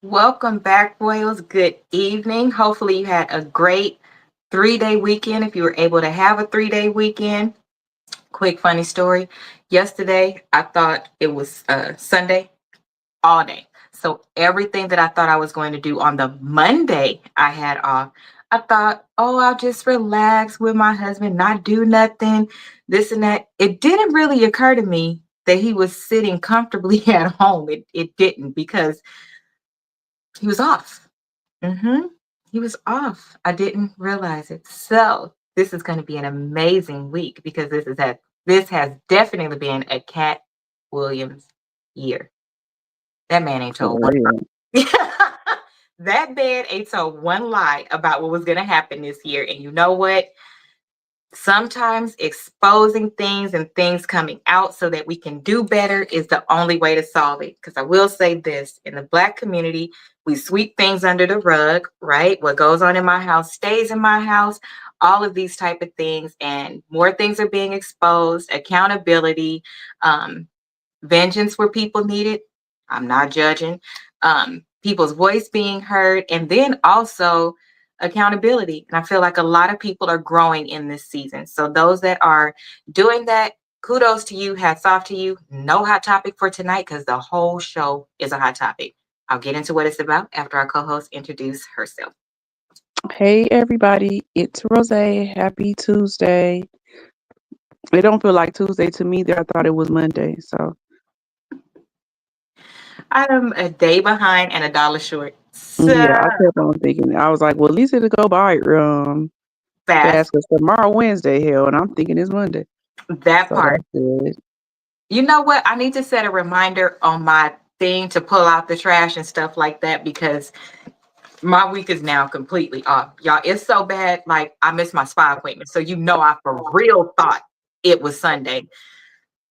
Welcome back, Royals. Good evening. Hopefully, you had a great 3 day weekend if you were able to have a 3 day weekend. Quick funny story. Yesterday, I thought it was Sunday all day. So, everything that I thought I was going to do on the Monday I had off, I thought, oh, I'll just relax with my husband, not do nothing, this and that. It didn't really occur to me that he was sitting comfortably at home. It didn't because he was off. Mhm. He was off. I didn't realize it. So, this is gonna be an amazing week because this has definitely been a Cat Williams year. That man ain't For told one real. that man ain't told one lie about what was gonna happen this year. And you know what? Sometimes exposing things and things coming out so that we can do better is the only way to solve it. Because I will say this, in the Black community, we sweep things under the rug, right? What goes on in my house stays in my house, all of these type of things. And more things are being exposed, accountability, um, vengeance where people need it. I'm not judging. People's voice being heard, and then also accountability. And I feel like a lot of people are growing in this season. So those that are doing that, kudos to you, hats off to you. No hot topic for tonight because the whole show is a hot topic. I'll get into what it's about after our co-host introduce herself. Hey everybody, it's Rose. Happy Tuesday. It don't feel like Tuesday to me. There, I thought it was Monday. So I am a day behind and a dollar short. So yeah, I kept on thinking. I was like, well, at least it'll go by fast. fast because tomorrow Wednesday, hell, and I'm thinking it's Monday. That So part. that's good. You know what? I need to set a reminder on my thing to pull out the trash and stuff like that because my week is now completely off. Y'all, it's so bad. Like, I missed my spa appointment. So, I for real thought it was Sunday.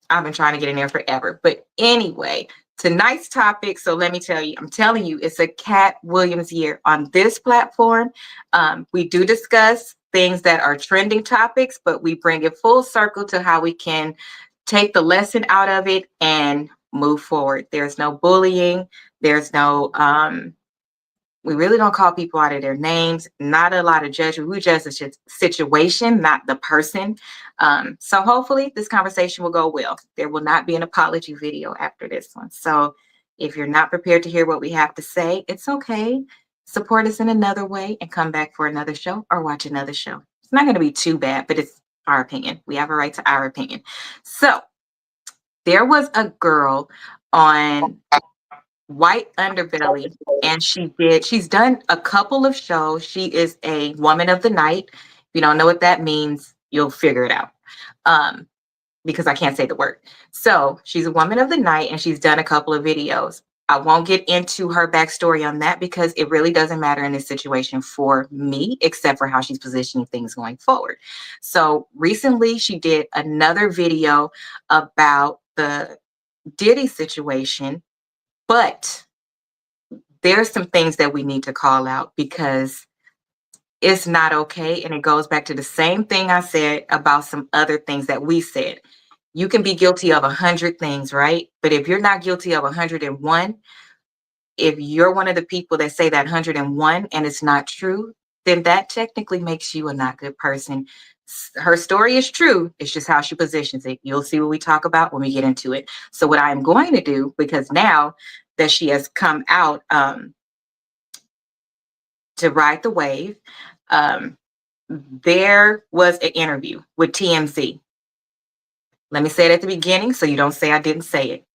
I've been trying to get in there forever. But anyway, tonight's topic. So, let me tell you, I'm telling you, it's a Cat Williams year on this platform. We do discuss things that are trending topics, but we bring it full circle to how we can take the lesson out of it and move forward. There's no bullying. There's no we really don't call people out of their names. Not a lot of judgment. We judge the situation, not the person. So hopefully this conversation will go well. There will not be an apology video after this one. So if you're not prepared to hear what we have to say, it's okay. Support us in another way and come back for another show or watch another show. It's not going to be too bad, but it's our opinion. We have a right to our opinion. So there was a girl on White Underbelly, and she's done a couple of shows. She is a woman of the night. If you don't know what that means, you'll figure it out. Um, because I can't say the word. So she's a woman of the night and she's done a couple of videos. I won't get into her backstory on that because it really doesn't matter in this situation for me, except for how she's positioning things going forward. So recently she did another video about the Diddy situation, but there's some things that we need to call out because it's not okay. And it goes back to the same thing I said about some other things that we said. You can be guilty of 100 things, right? But if you're not guilty of 101, if you're one of the people that say that 101 and it's not true, then that technically makes you a not good person. Her story is true. It's just how she positions it. You'll see what we talk about when we get into it. So, what I'm going to do, because now that she has come out, to ride the wave, um, there was an interview with TMZ. Let me say it at the beginning so you don't say I didn't say it.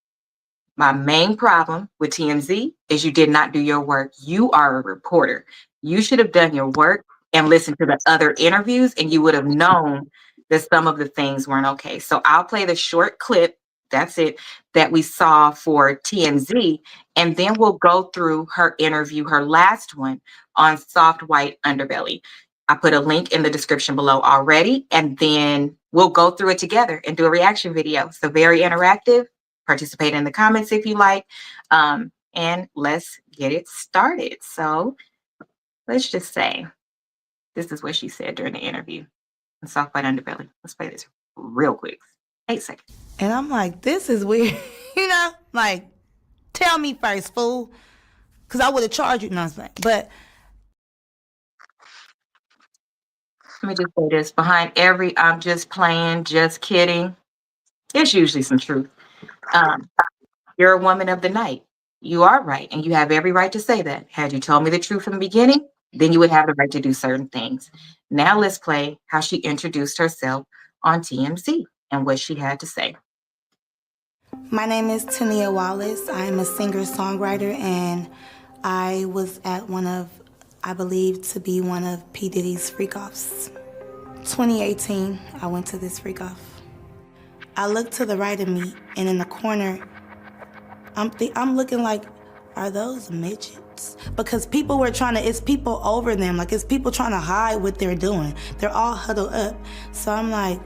My main problem with TMZ is you did not do your work. You are a reporter. You should have done your work and listened to the other interviews, and you would have known that some of the things weren't okay. So I'll play the short clip. That's it, that we saw for TMZ. And then we'll go through her interview, her last one on Soft White Underbelly. I put a link in the description below already. And then we'll go through it together and do a reaction video. So very interactive. Participate in the comments if you like. And let's get it started. So let's just say this is what she said during the interview on Soft White Underbelly. Let's play this real quick. 8 seconds. And I'm like, this is weird. Like, tell me first, fool. because I would have charged you. No, I'm saying. But Let me just say this: behind every "I'm just playing, just kidding," there's usually some truth. Um, you're a woman of the night. You are right, and you have every right to say that. Had you told me the truth from the beginning, then you would have the right to do certain things. Now let's play how she introduced herself on TMZ and what she had to say. my name is Tanea Wallace. I am a singer-songwriter, and I was at I believe to be one of P. Diddy's freak-offs. 2018, I went to this freak-off. I looked to the right of me, and in the corner, I'm looking like, are those midgets? Because people were it's people over them, like it's people trying to hide what they're doing. They're all huddled up. So I'm like,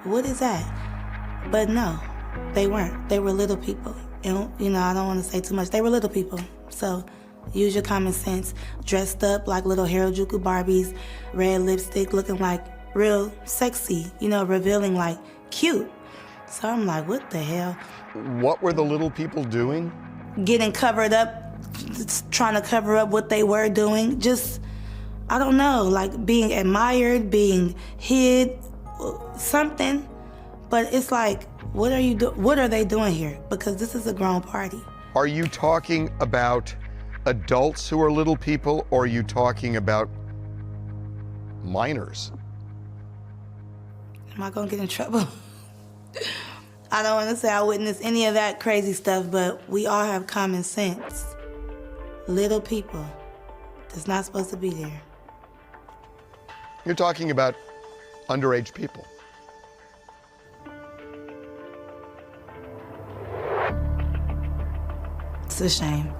what is that? But no, they weren't. They were little people. And, I don't want to say too much. They were little people. So use your common sense. Dressed up like little Harajuku Barbies, red lipstick, looking like real sexy, revealing like cute. So I'm like, what the hell? What were the little people doing? Getting covered up, trying to cover up what they were doing. Just, I don't know, like being admired, being hid, something. But it's like, what are they doing here? Because this is a grown party. Are you talking about adults who are little people, or are you talking about minors? Am I gonna get in trouble? I don't want to say I witnessed any of that crazy stuff, but we all have common sense. Little people that's not supposed to be there. You're talking about underage people. It's a shame.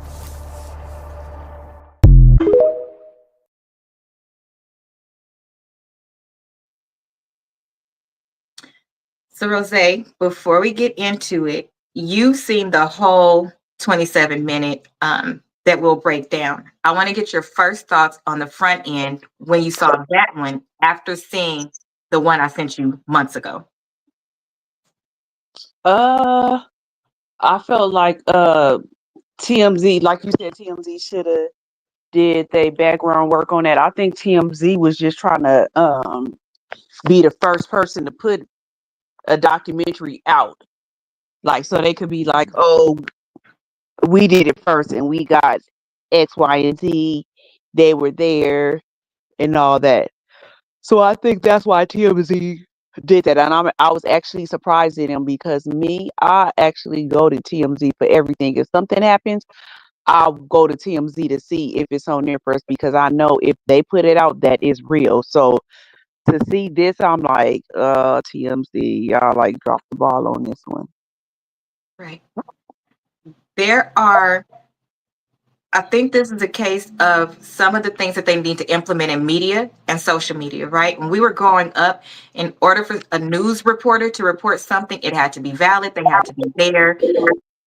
So, Rose, before we get into it, you've seen the whole 27-minute that we'll break down. I want to get your first thoughts on the front end when you saw that one after seeing the one I sent you months ago. I felt like TMZ, like you said, TMZ should have did their background work on that. I think TMZ was just trying to be the first person to put a documentary out, like so they could be like, oh, we did it first and we got X, Y, and Z. They were there and all that. So I think that's why TMZ did that. And I was actually surprised at them because I actually go to TMZ for everything. If something happens, I'll go to TMZ to see if it's on there first because I know if they put it out, that is real. So to see this, I'm like, TMZ, y'all like dropped the ball on this one. Right. I think this is a case of some of the things that they need to implement in media and social media, right? When we were growing up, in order for a news reporter to report something, it had to be valid, they had to be there,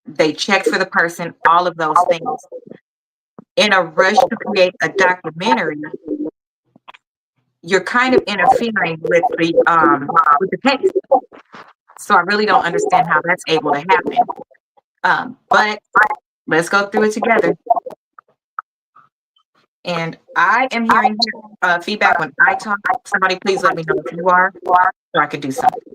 they checked for the person, all of those things. In a rush to create a documentary, you're kind of interfering with the case. So I really don't understand how that's able to happen. But let's go through it together. And I am hearing feedback when I talk. Somebody please let me know if you are, so I can do something.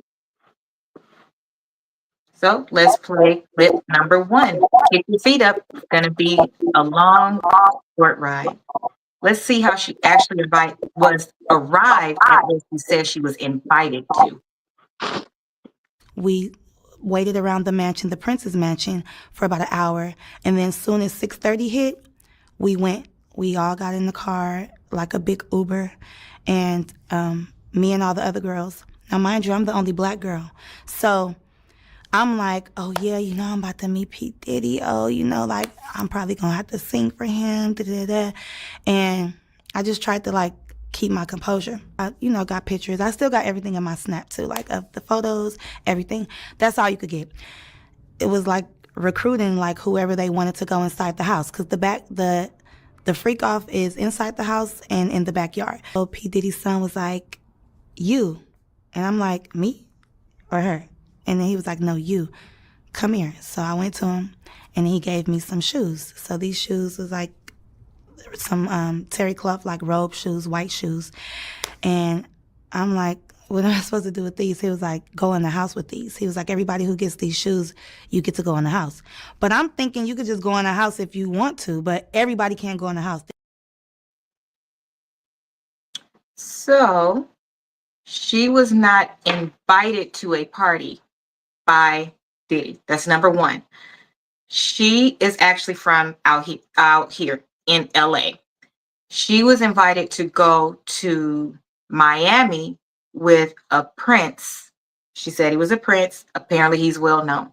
So let's play clip number 1. Kick your feet up. It's going to be a long, short ride. Let's see how she actually arrived at what she said she was invited to. We waited around the mansion, the Prince's mansion, for about an hour. And then as soon as 6:30 hit, we went. We all got in the car, like a big Uber, and me and all the other girls. Now, mind you, I'm the only black girl. So I'm like, oh, yeah, I'm about to meet P. Diddy. Oh, like, I'm probably going to have to sing for him, da-da-da. And I just tried to, like, keep my composure. I, got pictures. I still got everything in my Snap, too, like, of the photos, everything. That's all you could get. It was, like, recruiting, like, whoever they wanted to go inside the house, because the freak off is inside the house and in the backyard. So P. Diddy's son was like, you. And I'm like, me or her? And then he was like, no, you. Come here. So I went to him and he gave me some shoes. So these shoes was like some terry cloth like robe shoes, white shoes, and I'm like, what am I supposed to do with these? He was like, go in the house with these. He was like, everybody who gets these shoes, you get to go in the house. But I'm thinking you could just go in the house if you want to, but everybody can't go in the house. So she was not invited to a party by Diddy. That's number one. She is actually from out here in LA. She was invited to go to Miami with a prince. She said he was a prince. Apparently, he's well known.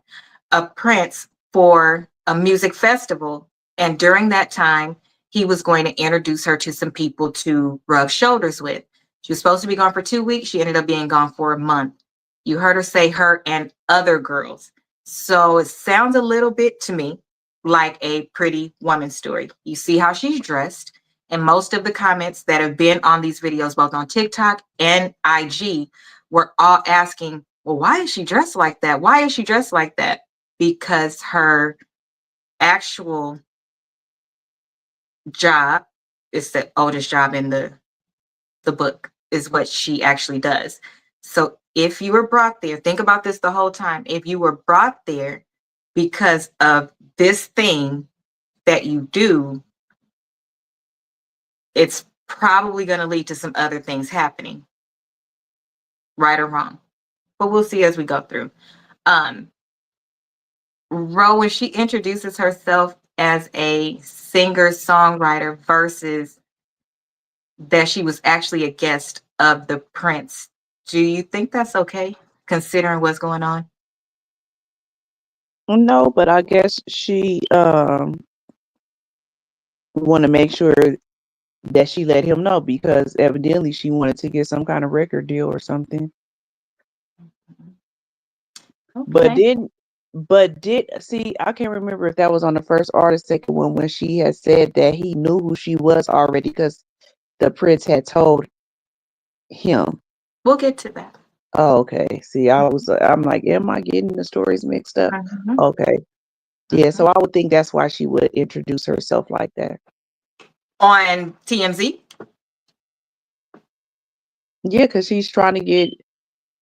A prince for a music festival. And during that time, he was going to introduce her to some people to rub shoulders with. She was supposed to be gone for 2 weeks. She ended up being gone for a month. You heard her say her and other girls. So it sounds a little bit to me like a pretty woman story. You see how she's dressed. And most of the comments that have been on these videos, both on TikTok and IG, were all asking, well, why is she dressed like that? Why is she dressed like that? Because her actual job is the oldest job in the book, is what she actually does. So if you were brought there, think about this the whole time. If you were brought there because of this thing that you do, it's probably going to lead to some other things happening, right or wrong. But we'll see as we go through. Ro, when she introduces herself as a singer-songwriter versus that she was actually a guest of the Prince, do you think that's okay, considering what's going on? No, but I guess she want to make sure that she let him know because evidently she wanted to get some kind of record deal or something. But Okay. did see, I can't remember if that was on the first or the second one when she had said that he knew who she was already because the prince had told him. We'll get to that. Oh, okay. See, I'm like, am I getting the stories mixed up? Mhm, Okay. Yeah, so mhm. I would think that's why she would introduce herself like that. On TMZ, Yeah, because she's trying to get,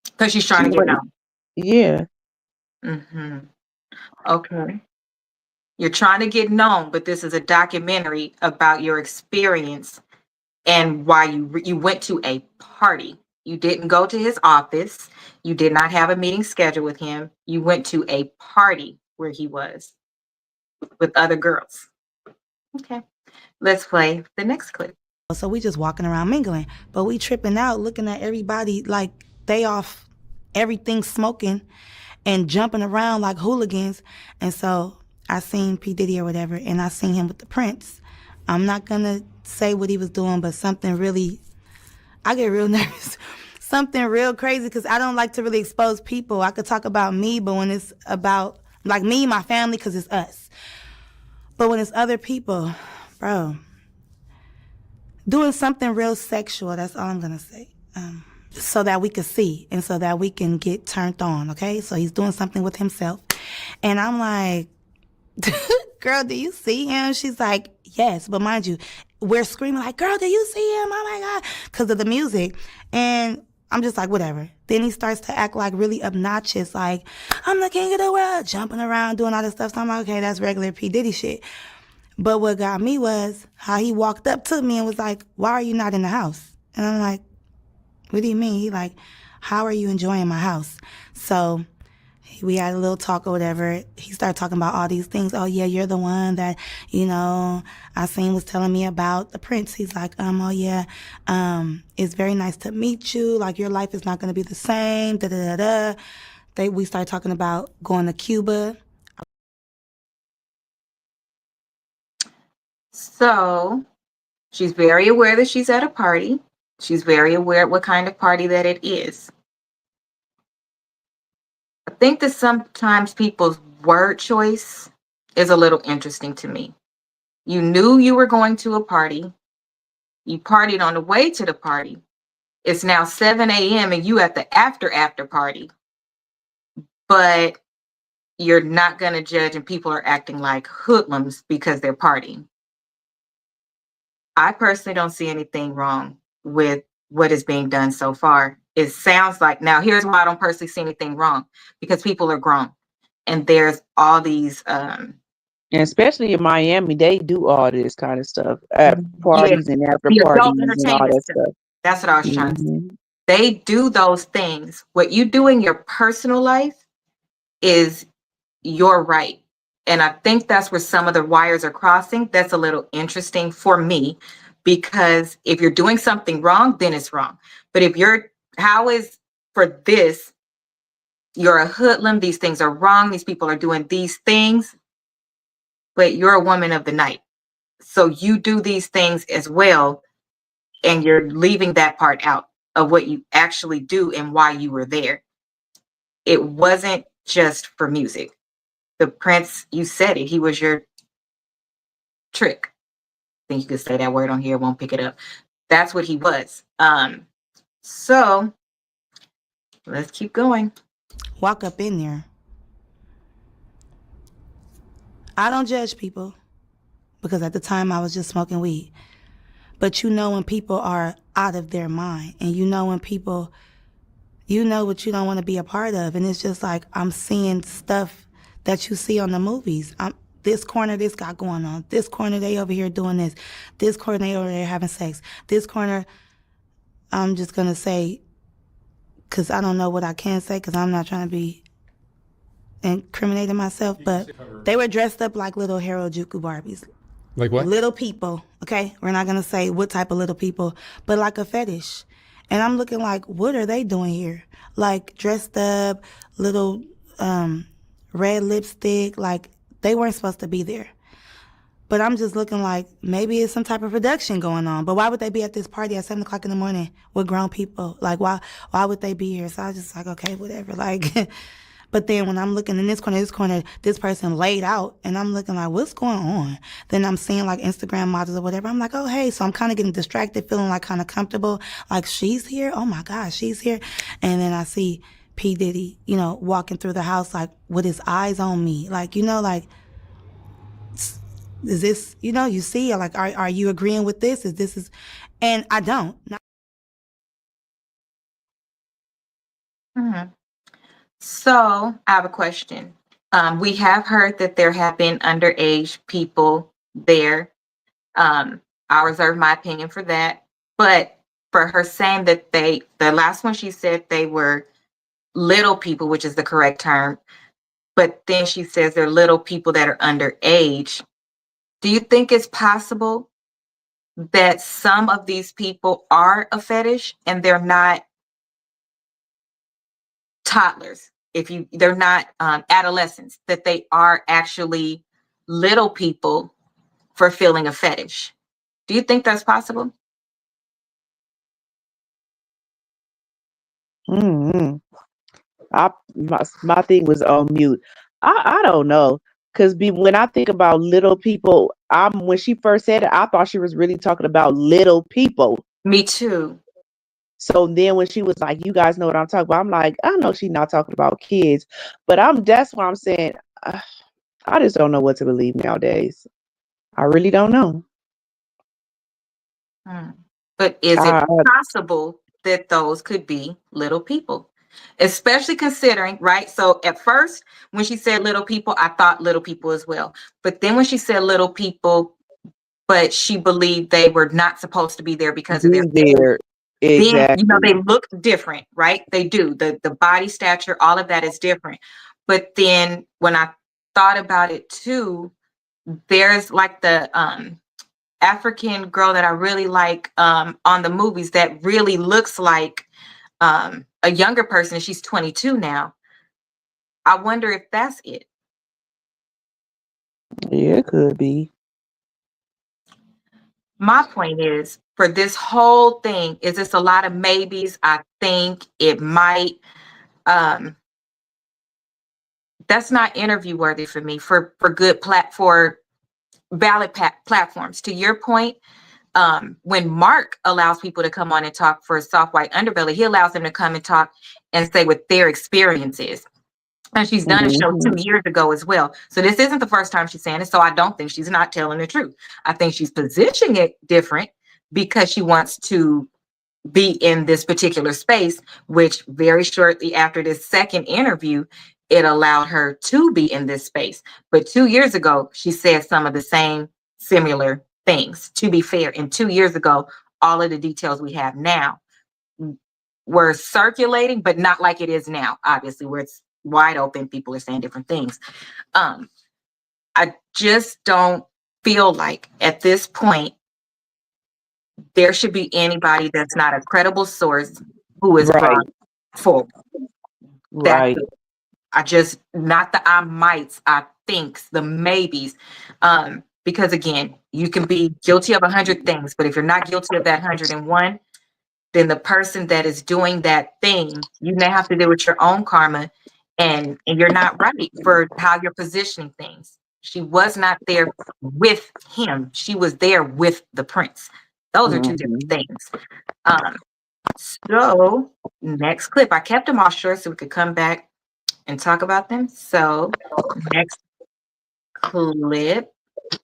because she's she trying to get wanted, known. yeah. Okay. You're trying to get known, but this is a documentary about your experience and why you went to a party. You didn't go to his office. You did not have a meeting scheduled with him. You went to a party where he was with other girls. Okay. Let's play the next clip. So we just walking around mingling, but we tripping out, looking at everybody like they off everything smoking and jumping around like hooligans. And so I seen P. Diddy or whatever, and I seen him with the Prince. I'm not gonna say what he was doing, but something really, I get real nervous. Something real crazy because I don't like to really expose people. I could talk about me, but when it's about like me, my family, because it's us. But when it's other people, bro, doing something real sexual, that's all I'm gonna say. So that we can see and so that we can get turned on, okay? So he's doing something with himself. And I'm like, girl, do you see him? She's like, yes. But mind you, we're screaming like, girl, do you see him? Oh my God. Because of the music. And I'm just like, whatever. Then he starts to act like really obnoxious, like, I'm the king of the world, jumping around, doing all this stuff. So I'm like, okay, that's regular P. Diddy shit. But what got me was how he walked up to me and was like, why are you not in the house? And I'm like, what do you mean? He like, how are you enjoying my house? So we had a little talk or whatever. He started talking about all these things. Oh yeah, you're the one that, I seen was telling me about the Prince. He's like, oh yeah, it's very nice to meet you. Like your life is not gonna be the same. Da da da da. We started talking about going to Cuba. So she's very aware that she's at a party. She's very aware what kind of party that it is. I think that sometimes people's word choice is a little interesting to me. You knew you were going to a party. You partied on the way to the party. It's now 7 a.m. and you at the after party. But you're not going to judge and people are acting like hoodlums because they're partying. I personally don't see anything wrong with what is being done so far. It sounds like, now here's why I don't personally see anything wrong, because people are grown and there's all these And especially in Miami, they do all this kind of stuff at yeah, parties and after the adult parties and all entertainment that stuff. stuff. That's what I was trying to say. Hmm. They do those things. What you do in your personal life is your right. And I think that's where some of the wires are crossing. That's a little interesting for me, because if you're doing something wrong, then it's wrong. But if you're, how is for this, you're a hoodlum, these things are wrong, these people are doing these things, but you're a woman of the night. So you do these things as well, and you're leaving that part out of what you actually do and why you were there. It wasn't just for music. The prince, you said it, he was your trick. I think you could say that word on here, won't pick it up. That's what he was. So let's keep going. Walk up in there. I don't judge people because at the time I was just smoking weed. But you know when people are out of their mind, and you know when people, you know what you don't want to be a part of. And it's just like I'm seeing stuff that you see on the movies. This corner, this got going on. This corner, they over here doing this. This corner, they over there having sex. This corner, I'm just going to say, because I don't know what I can say, because I'm not trying to be incriminating myself, but they were dressed up like little Harajuku Barbies. Like what? Little people, okay? We're not going to say what type of little people, but like a fetish. And I'm looking like, what are they doing here? Like dressed up, little red lipstick, like they weren't supposed to be there. But I'm just looking like maybe it's some type of production going on. But why would they be at this party at 7 o'clock in the morning with grown people? Like why would they be here? So I was just like, okay, whatever. Like, but then when I'm looking in this corner, this person laid out, and I'm looking like, what's going on? Then I'm seeing like Instagram models or whatever. I'm like, oh, hey. So I'm kind of getting distracted, feeling like kind of comfortable. Like, she's here? Oh my gosh, she's here. And then I see P. Diddy, you know, walking through the house like with his eyes on me. Like, you know, like, is this, you know, you see, like, are you agreeing with this? And I don't. Mhm. So I have a question. We have heard that there have been underage people there. I'll reserve my opinion for that. But for her saying that the last one she said they were little people, which is the correct term, but then she says they're little people that are underage. Do you think it's possible that some of these people are a fetish and they're not toddlers? They're not adolescents, that they are actually little people fulfilling a fetish. Do you think that's possible? Mm-hmm. My thing was on mute. I don't know, because when I think about little people, when she first said it, I thought she was really talking about little people. Me too. So then when she was like, "You guys know what I'm talking about," I'm like, I know she's not talking about kids, but that's why I'm saying I just don't know what to believe nowadays. I really don't know. Hmm. But is it I, possible that those could be little people? Especially considering, right? So at first, when she said little people, I thought little people as well. But then when she said little people, but she believed they were not supposed to be there because of their be age, there then they exactly. look different, right? They do. The body stature, all of that is different. But then when I thought about it too, there's like the African girl that I really like on the movies that really looks like a younger person. She's 22 now. I wonder if that's it. Yeah, it could be. My point is, for this whole thing, is this a lot of maybes? I think it might. Um, that's not interview worthy for me for good for valid platforms. To your point, when Mark allows people to come on and talk for Soft White Underbelly, he allows them to come and talk and say what their experience is. And she's done a show Mhm. 2 years ago as well. So this isn't the first time she's saying it. So I don't think she's not telling the truth. I think she's positioning it different because she wants to be in this particular space, which very shortly after this second interview, it allowed her to be in this space. But 2 years ago, she said some of the same similar things. To be fair, and 2 years ago, all of the details we have now were circulating, but not like it is now, obviously, where it's wide open. People are saying different things. Um, I just don't feel like at this point there should be anybody that's not a credible source who is Right, brought forward. That's right. it. I just not the I mights, I thinks, the maybes. Because again, you can be guilty of 100 things, but if you're not guilty of that 101, then the person that is doing that thing, you now have to deal with your own karma, and you're not right for how you're positioning things. She was not there with him. She was there with the prince. Those are two different Mhm. things. Um, so next clip, I kept them all short so we could come back and talk about them. So next clip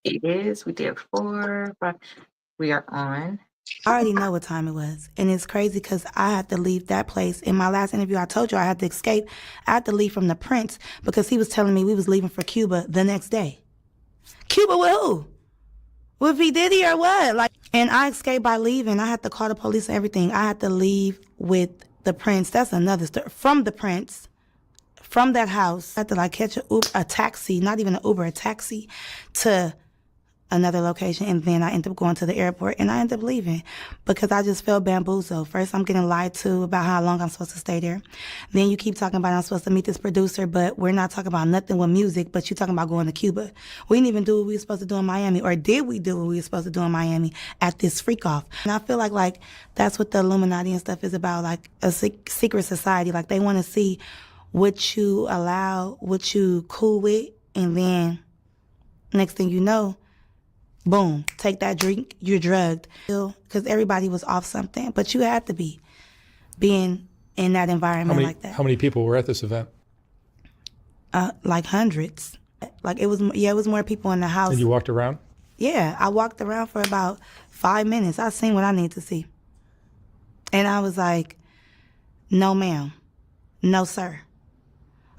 is we did 4, 5. We are on. I already know what time it was. And it's crazy because I had to leave that place. In my last interview, I told you I had to escape. I had to leave from the prince because he was telling me we was leaving for Cuba the next day. Cuba with who? With P. Diddy or what? Like, and I escaped by leaving. I had to call the police and everything. I had to leave with the prince. That's another story. From the prince, from that house, I had to like catch a taxi, not even an Uber, a taxi to another location, and then I ended up going to the airport and I ended up leaving because I just felt bamboozled. First, I'm getting lied to about how long I'm supposed to stay there. Then you keep talking about I'm supposed to meet this producer, but we're not talking about nothing with music, but you talking about going to Cuba. We didn't even do what we were supposed to do in Miami, or did we do what we were supposed to do in Miami at this freak off? And I feel like that's what the Illuminati and stuff is about, like a secret society. Like they want to see what you allow, what you cool with, and then next thing you know, boom, take that drink, you're drugged. Because everybody was off something, but you had to be being in that environment like that. How many people were at this event? Like hundreds. Like it was more people in the house. And you walked around? Yeah, I walked around for about 5 minutes. I seen what I need to see. And I was like, no ma'am, no sir.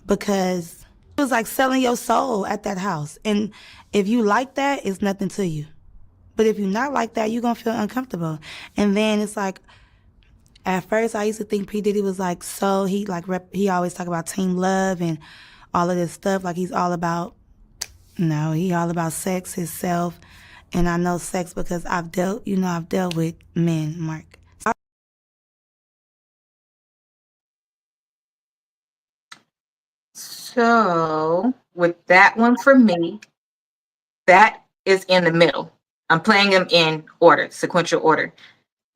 Because it was like selling your soul at that house. And if you like that, it's nothing to you. But if you're not like that, you're going to feel uncomfortable. And then it's like, at first I used to think P. Diddy was like, so he always talk about team love and all of this stuff. Like he's all about, no, he all about sex, himself. And I know sex because I've dealt with men, Mark. So with that one for me, that is in the middle. I'm playing them in order, sequential order.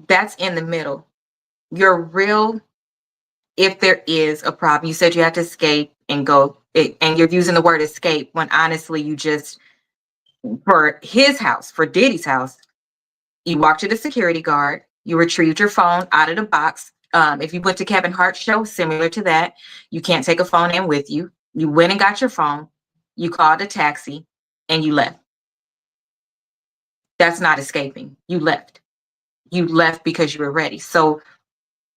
That's in the middle. You're real if there is a problem. You said you had to escape and go, and you're using the word escape when honestly you just, for his house, for Diddy's house, you walked to the security guard, you retrieved your phone out of the box. If you went to Kevin Hart's show, similar to that, you can't take a phone in with you. You went and got your phone, you called a taxi, and you left. That's not escaping. You left. You left because you were ready. So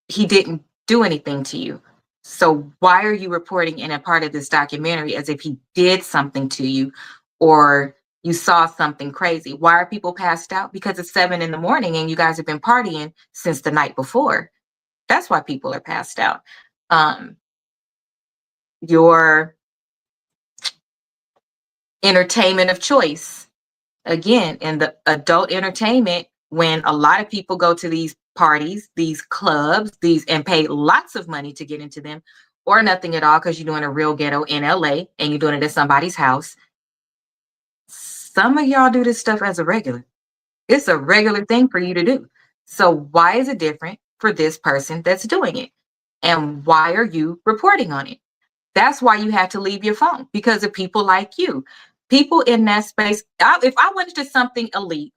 he didn't do anything to you. So why are you reporting in a part of this documentary as if he did something to you or you saw something crazy? Why are people passed out? Because it's 7 a.m. and you guys have been partying since the night before. That's why people are passed out. Your entertainment of choice, again, in the adult entertainment, when a lot of people go to these parties, these clubs, and pay lots of money to get into them, or nothing at all because you're doing a real ghetto in LA and you're doing it at somebody's house. Some of y'all do this stuff as a regular. It's a regular thing for you to do. So why is it different for this person that's doing it? And why are you reporting on it? That's why you had to leave your phone, because of people like you. People in that space. If I went to something elite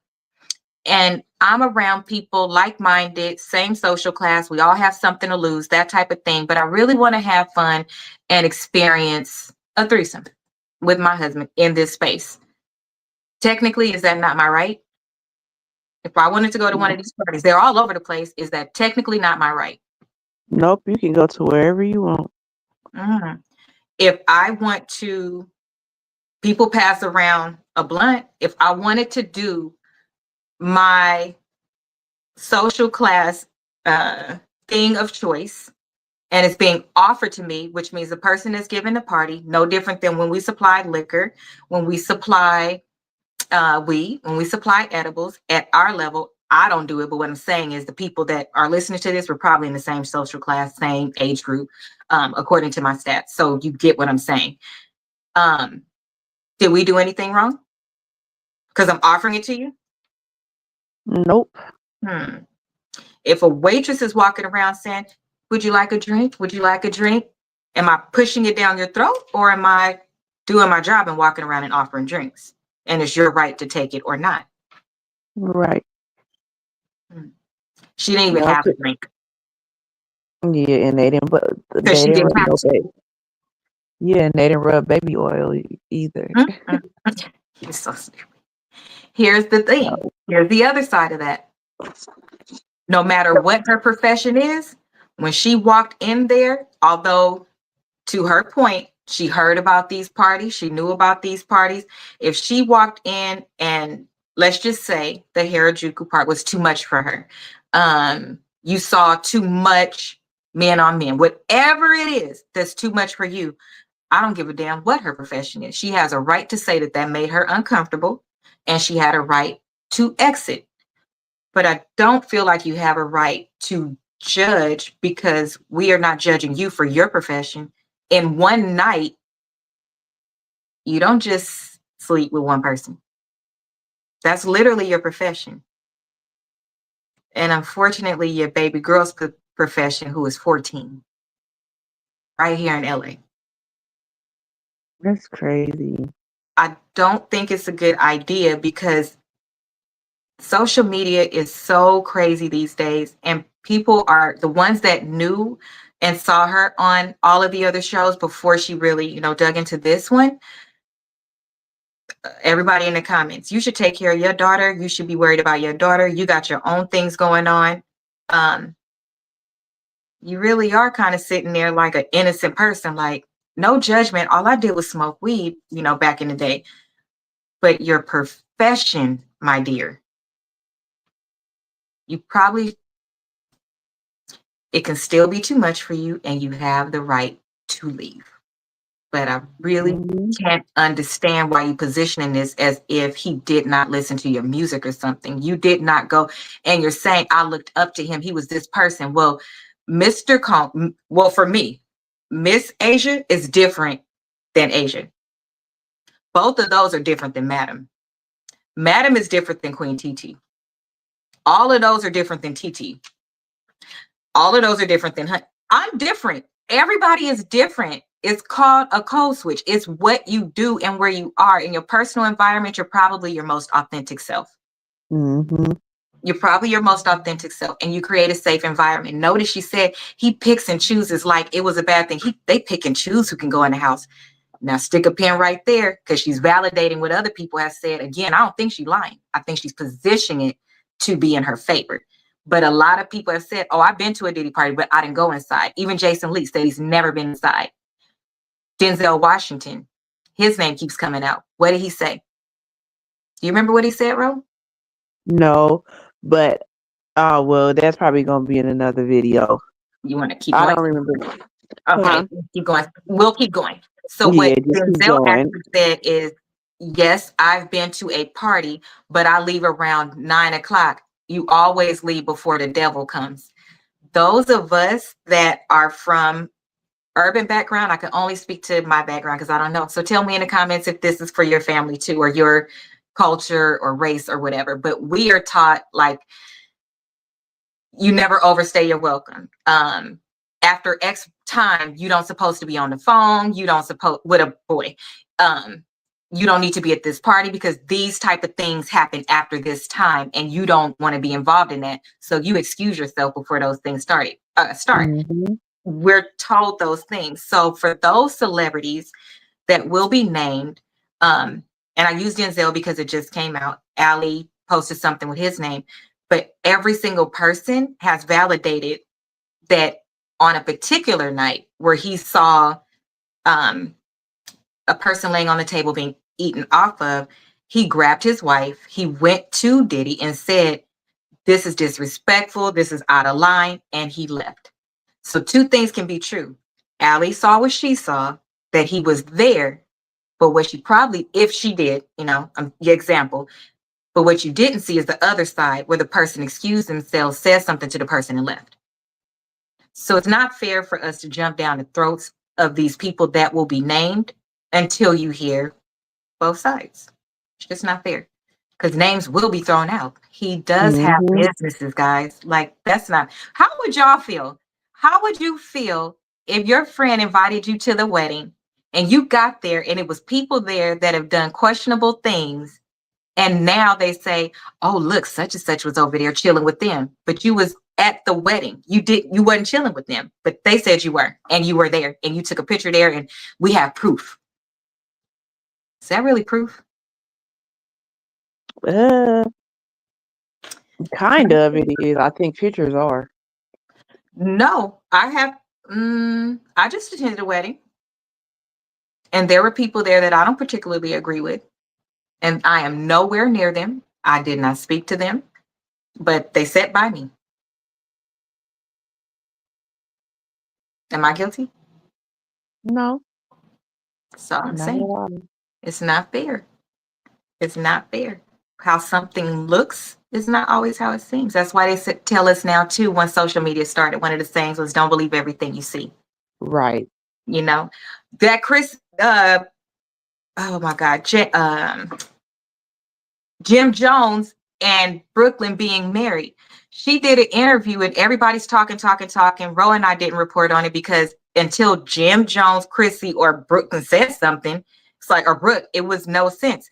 And I'm around people like-minded, same social class. We all have something to lose, that type of thing. But I really want to have fun and experience a threesome with my husband in this space. Technically, is that not my right? If I wanted to go to one of these parties, they're all over the place. Is that technically not my right? Nope, you can go to wherever you want. Mhm. If I want to, people pass around a blunt. If I wanted to do my social class thing of choice, and it's being offered to me, which means the person is giving the party, no different than when we supply liquor, when we supply weed, when we supply edibles at our level. I don't do it, but what I'm saying is the people that are listening to this were probably in the same social class, same age group, according to my stats. So you get what I'm saying. Did we do anything wrong? Because I'm offering it to you? Nope. Hmm. If a waitress is walking around saying, would you like a drink? Would you like a drink? Am I pushing it down your throat, or am I doing my job and walking around and offering drinks? And it's your right to take it or not. Right. She didn't even No, have a drink yeah, and they didn't, but because they she didn't didn't rub have no to. baby. Yeah, and they didn't rub baby oil either. You're so stupid. Here's the thing. Here's the other side of that. No matter what her profession is, when she walked in there, although to her point, she heard about these parties, she knew about these parties. If she walked in and let's just say the Harajuku part was too much for her, you saw too much men on men, whatever it is that's too much for you, I don't give a damn what her profession is. She has a right to say that that made her uncomfortable, and she had a right to exit. But I don't feel like you have a right to judge, because we are not judging you for your profession. In one night, you don't just sleep with one person. That's literally your profession. And unfortunately, your baby girl's profession, who is 14, right here in LA. That's crazy. I don't think it's a good idea, because social media is so crazy these days, and people are the ones that knew and saw her on all of the other shows before she really, dug into this one. Everybody in the comments, you should take care of your daughter. You should be worried about your daughter. You got your own things going on. You really are kind of sitting there like an innocent person, like, no judgment. All I did was smoke weed, back in the day. But your profession, my dear, you probably, it can still be too much for you, and you have the right to leave. But I really Mhm. can't understand why you positioning this as if he did not listen to your music or something. You did not go, and you're saying, I looked up to him. He was this person. Well, for me, Miss Asia is different than Asia. Both of those are different than Madam. Madam is different than Queen TT. All of those are different than TT. All of those are different than Hunt. I'm different. Everybody is different. It's called a code switch. It's what you do and where you are. In your personal environment, you're probably your most authentic self. Mhm. You're probably your most authentic self, and you create a safe environment. Notice she said he picks and chooses like it was a bad thing. They pick and choose who can go in the house. Now stick a pin right there, because she's validating what other people have said. Again, I don't think she's lying. I think she's positioning it to be in her favor. But a lot of people have said, oh, I've been to a Diddy party, but I didn't go inside. Even Jason Lee said he's never been inside. Denzel Washington, his name keeps coming out. What did he say? Do you remember what he said, Ro? No, but well, that's probably gonna be in another video. You want to keep I going? don't remember. Okay, Huh? keep going. We'll keep going. So Yeah, what just keep Denzel going. actually said is, yes, I've been to a party, but I leave around 9 o'clock. You always leave before the devil comes. Those of us that are from urban background, I can only speak to my background because I don't know. So tell me in the comments if this is for your family too, or your culture or race or whatever. But we are taught like, you never overstay your welcome. After X time, you don't supposed to be on the phone. You don't suppose with a boy. you don't need to be at this party because these type of things happen after this time and you don't want to be involved in that. So you excuse yourself before those things start. Mm-hmm. We're told those things. So for those celebrities that will be named, and I use Denzel because it just came out. Ali posted something with his name, but every single person has validated that on a particular night where he saw a person laying on the table being eaten off of, he grabbed his wife, he went to Diddy and said, "This is disrespectful, this is out of line," and he left. So two things can be true. Allie saw what she saw, that he was there, but what she probably, if she did, your example, but what you didn't see is the other side where the person excused themselves, said something to the person and left. So it's not fair for us to jump down the throats of these people that will be named until you hear both sides. It's just not fair because names will be thrown out. He does have Mm-hmm. businesses, guys. Like, that's not. How would y'all feel? How would you feel if your friend invited you to the wedding and you got there and it was people there that have done questionable things, and now they say, "Oh, look, such and such was over there chilling with them," but you was at the wedding. You wasn't chilling with them, but they said you were, and you were there, and you took a picture there, and we have proof. Is that really proof? Uh, kind of it is. I think pictures are. No, I have. I just attended a wedding, and there were people there that I don't particularly agree with, and I am nowhere near them. I did not speak to them, but they sat by me. Am I guilty? No, That's all I'm not at saying. all. It's not fair. It's not fair. How something looks is not always how it seems. That's why they tell us now too. When social media started, one of the sayings was, "Don't believe everything you see." Right. You know that Chris. Oh my God, Jim Jones and Brooklyn being married. She did an interview and everybody's talking. Ro and I didn't report on it because until Jim Jones, Chrissy, or Brooklyn said something, it's like, or Brooke, it was no sense.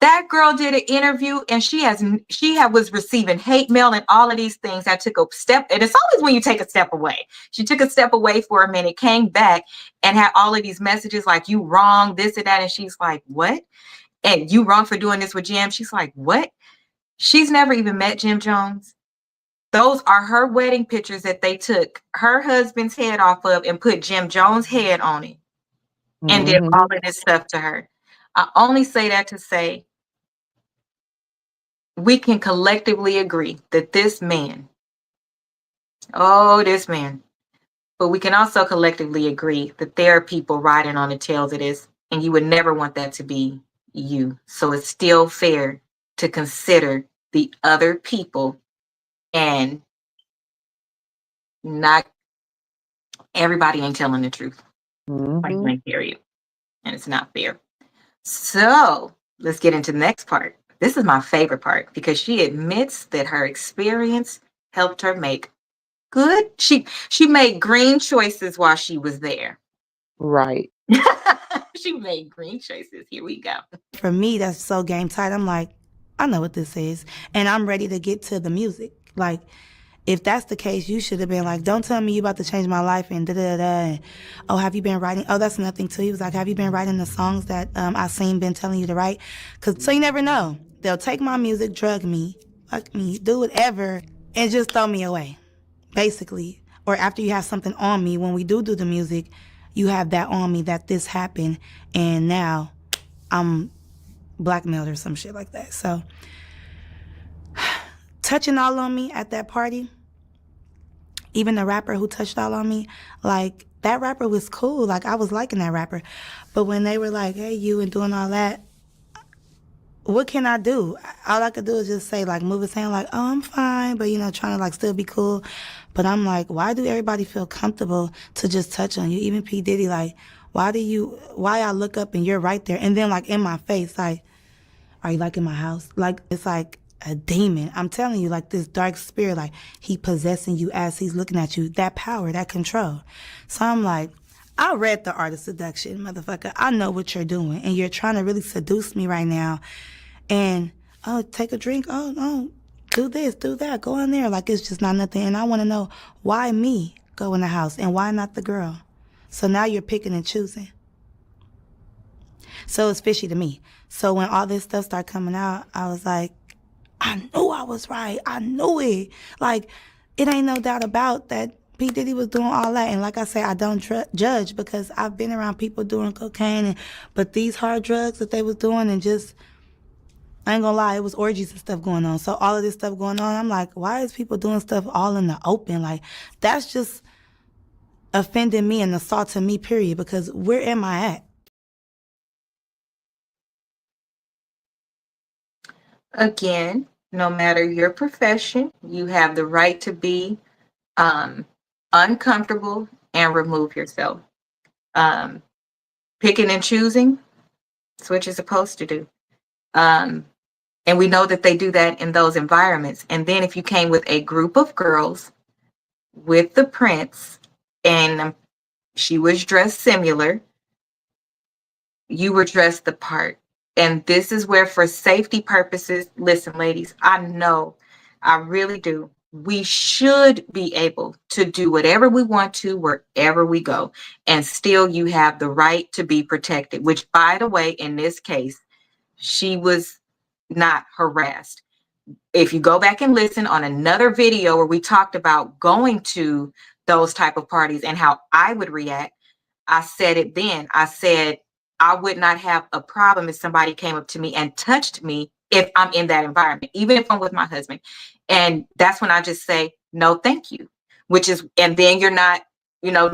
That girl did an interview and was receiving hate mail and all of these things. I took a step, and it's always when you take a step away. She took a step away for a minute, came back and had all of these messages like, "You wrong, this and that," and she's like, "What?" And "You wrong for doing this with Jim." She's like, "What?" She's never even met Jim Jones. Those are her wedding pictures that they took her husband's head off of and put Jim Jones' head on it and did all Mm-hmm. of this stuff to her. I only say that to say we can collectively agree that this man, this man, but we can also collectively agree that there are people riding on the tails of this, and you would never want that to be you. So it's still fair to consider the other people, and not everybody ain't telling the truth. Like, Mm-hmm. blank period. And it's not fair. So let's get into the next part. This is my favorite part because she admits that her experience helped her make good. She made green choices while she was there. Right. She made green choices. Here we go. For me, that's so game tight. I'm like, I know what this is, and I'm ready to get to the music. Like, if that's the case, you should have been like, "Don't tell me you about to change my life," and da da da. And, "Oh, have you been writing?" Oh, that's nothing too. He was like, "Have you been writing the songs that I seen been telling you to write?" So you never know. They'll take my music, drug me, fuck me, do whatever, and just throw me away, basically. Or after you have something on me, when we do the music, you have that on me that this happened, and now I'm blackmailed or some shit like that. So touching all on me at that party, even the rapper who touched all on me, like, that rapper was cool. Like, I was liking that rapper. But when they were like, "Hey, you," and doing all that, what can I do? All I could do is just say, like, move his hand, like, "Oh, I'm fine," but, trying to, like, still be cool. But I'm like, why do everybody feel comfortable to just touch on you? Even P. Diddy, like, why I look up and you're right there? And then, like, in my face, like, "Are you, like, in my house?" Like, it's like a demon. I'm telling you, like, this dark spirit, like, he possessing you as he's looking at you. That power, that control. So I'm like, I read The Art of Seduction, motherfucker. I know what you're doing, and you're trying to really seduce me right now. And oh, take a drink. Oh, no, do this, do that. Go in there like it's just not nothing. And I want to know why me go in the house and why not the girl. So now you're picking and choosing. So it's fishy to me. So when all this stuff started coming out, I was like, I knew I was right. I knew it. Like, it ain't no doubt about that. P. Diddy was doing all that. And like I say, I don't judge because I've been around people doing cocaine. But these hard drugs that they was doing and just, I ain't gonna lie, it was orgies and stuff going on. So all of this stuff going on, I'm like, why is people doing stuff all in the open? Like, that's just offending me and assaulting me, period. Because where am I at? Again, no matter your profession, you have the right to be uncomfortable and remove yourself. Um, Picking and choosing, that's what you're supposed to do. And we know that they do that in those environments. And then if you came with a group of girls with the prince and she was dressed similar, you were dressed the part. And this is where, for safety purposes, listen, ladies, I know, I really do. We should be able to do whatever we want to wherever we go. And still, you have the right to be protected, which, by the way, in this case, she was not harassed. If you go back and listen on another video where we talked about going to those type of parties and how I would react, I said it then. I said, I would not have a problem if somebody came up to me and touched me if I'm in that environment, even if I'm with my husband. And that's when I just say, no, thank you, which is, and then you're not, no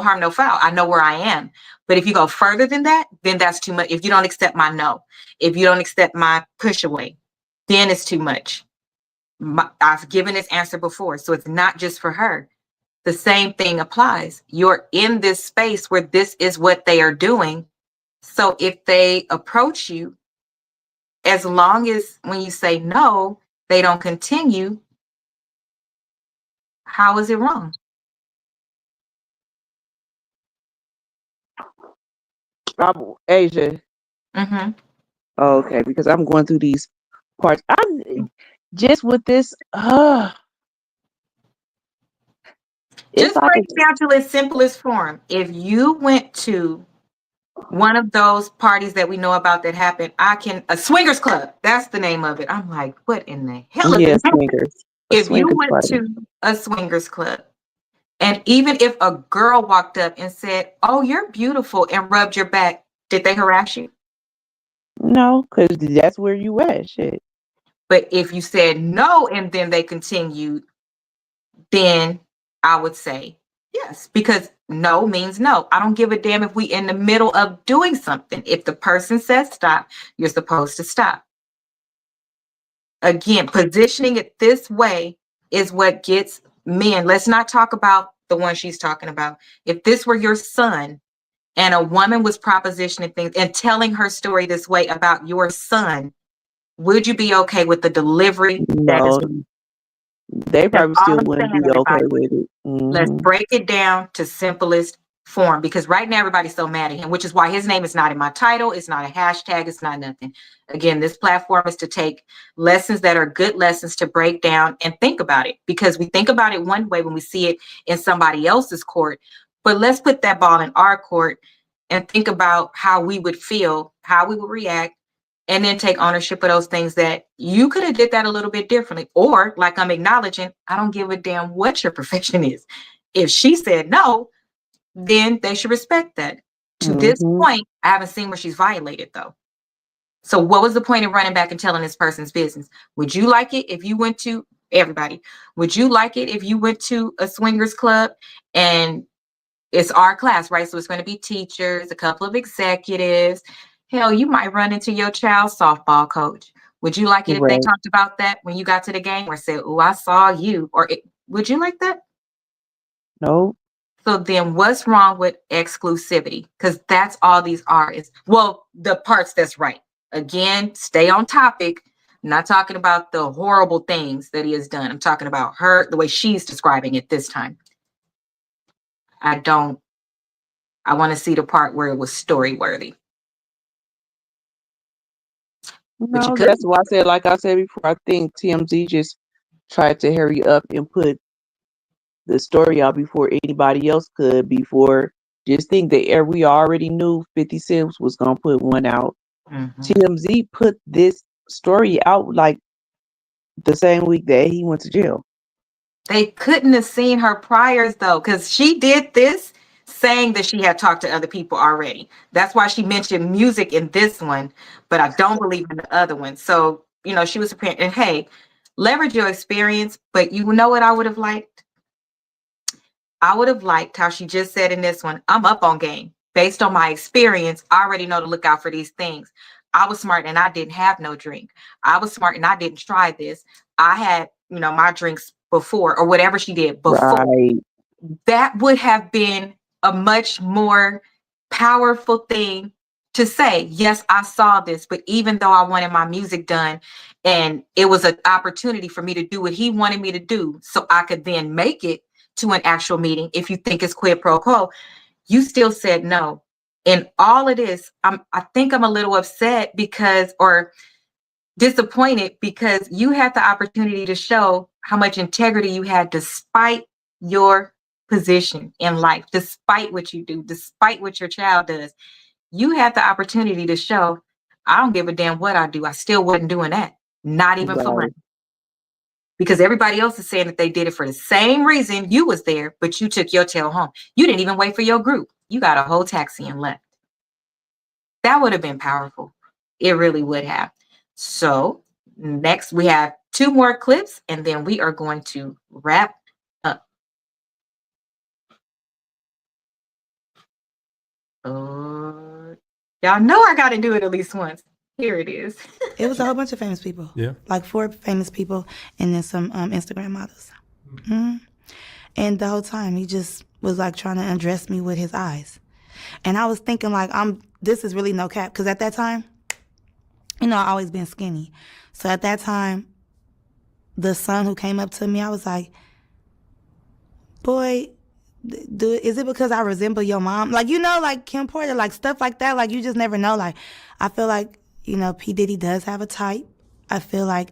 harm, no foul. I know where I am. But if you go further than that, then that's too much. If you don't accept my no, if you don't accept my push away, then it's too much. I've given this answer before. So it's not just for her. The same thing applies. You're in this space where this is what they are doing. So if they approach you, as long as when you say no, they don't continue, how is it wrong? Asia. Mm-hmm. Okay, because I'm going through these parts. I'm just with this. It's Just like break it down to its simplest form. If you went to one of those parties that we know about that happened, a swingers club, that's the name of it. I'm like, what in the hell is this? swingers. A If you swingers went party. to a swingers club, and even if a girl walked up and said, oh, you're beautiful, and rubbed your back, did they harass you? No, because that's where you at. Shit. But if you said no and then they continued, then I would say yes, because no means no. I don't give a damn if we in the middle of doing something. If the person says stop, you're supposed to stop. Again, positioning it this way is what gets men. Let's not talk about the one she's talking about. If this were your son and a woman was propositioning things and telling her story this way about your son, would you be okay with the delivery that is? No, they That's probably all still I'm wouldn't saying, be okay everybody. with it. Let's Mm-hmm. break it down to simplest form, because right now everybody's so mad at him, which is why his name is not in my title. It's not a hashtag. It's not nothing. Again, this platform is to take lessons that are good lessons to break down and think about it, because we think about it one way when we see it in somebody else's court. But let's put that ball in our court and think about how we would feel, how we would react, and then take ownership of those things that you could have did that a little bit differently. Or, like I'm acknowledging, I don't give a damn what your profession is. If she said no, then they should respect that. To this Mm-hmm. point, I haven't seen where she's violated though. So what was the point of running back and telling this person's business? Would you like it if you went to, everybody, would you like it if you went to a swingers club and it's our class, right? So it's going to be teachers, a couple of executives. Hell, you might run into your child's softball coach. Would you like it if they Right. talked about that when you got to the game, or said, oh, I saw you? Would you like that? No. So then what's wrong with exclusivity? Because that's all these are, is, well, the parts that's right. Again, stay on topic. I'm not talking about the horrible things that he has done. I'm talking about her, the way she's describing it this time. I don't I want to see the part where it was story worthy. But you No, couldn't. that's why I said, like I said before, I think TMZ just tried to hurry up and put the story out before anybody else could. Before, just think that we already knew 50 Cent was gonna put one out. Mhm. TMZ put this story out like the same week that he went to jail. They couldn't have seen her priors though, because she did this saying that she had talked to other people already. That's why she mentioned music in this one, but I don't believe in the other one. So, she was prepared. And hey, leverage your experience, but you know what I would have liked? I would have liked how she just said in this one, I'm up on game. Based on my experience, I already know to look out for these things. I was smart and I didn't have no drink. I was smart and I didn't try this. I had, my drinks before or whatever she did before. Right. That would have been a much more powerful thing to say. Yes, I saw this, but even though I wanted my music done and it was an opportunity for me to do what he wanted me to do so I could then make it to an actual meeting, if you think it's quid pro quo, you still said no. And all of this, I think I'm a little upset or disappointed because you had the opportunity to show how much integrity you had despite your position in life, despite what you do, despite what your child does. You had the opportunity to show, I don't give a damn what I do. I still wasn't doing that. Not even for Right. money. Because everybody else is saying that they did it for the same reason you was there, but you took your tail home. You didn't even wait for your group. You got a whole taxi and left. That would have been powerful. It really would have. So next we have 2 more clips and then we are going to wrap up. Y'all know I got to do it at least once. Here it is. It was a whole bunch of famous people. Yeah. Like 4 famous people and then some Instagram models. Mm-hmm. And the whole time he just was like trying to undress me with his eyes. And I was thinking like, this is really no cap. Because at that time, I always been skinny. So at that time, the son who came up to me, I was like, boy, is it because I resemble your mom? Like, like Kim Porter, like stuff like that. Like, you just never know. Like, I feel like, P. Diddy does have a type. I feel like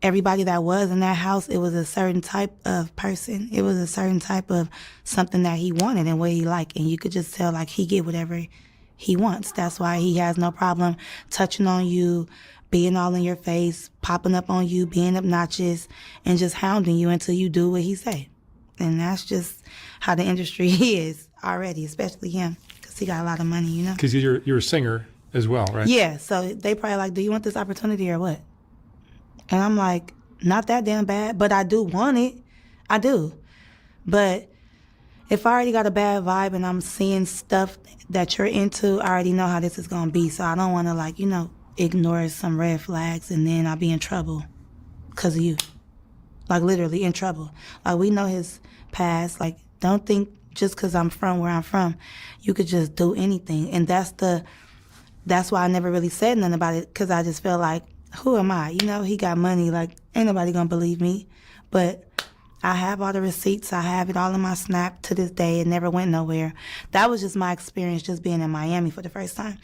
everybody that was in that house, it was a certain type of person. It was a certain type of something that he wanted and what he liked. And you could just tell, like, he get whatever he wants. That's why he has no problem touching on you, being all in your face, popping up on you, being obnoxious, and just hounding you until you do what he say. And that's just how the industry is already, especially him, because he got a lot of money, Because you're a singer as well, right? Yeah, so they probably like, do you want this opportunity or what? And I'm like, not that damn bad, but I do want it. I do. But if I already got a bad vibe and I'm seeing stuff that you're into, I already know how this is going to be. So I don't want to, ignore some red flags and then I'll be in trouble because of you. Like, literally in trouble. Like, we know his past. Like, don't think just because I'm from where I'm from, you could just do anything. And that's why I never really said nothing about it, because I just feel like, who am I? He got money. Like, ain't nobody gonna believe me. But I have all the receipts. I have it all in my Snap to this day. It never went nowhere. That was just my experience just being in Miami for the first time.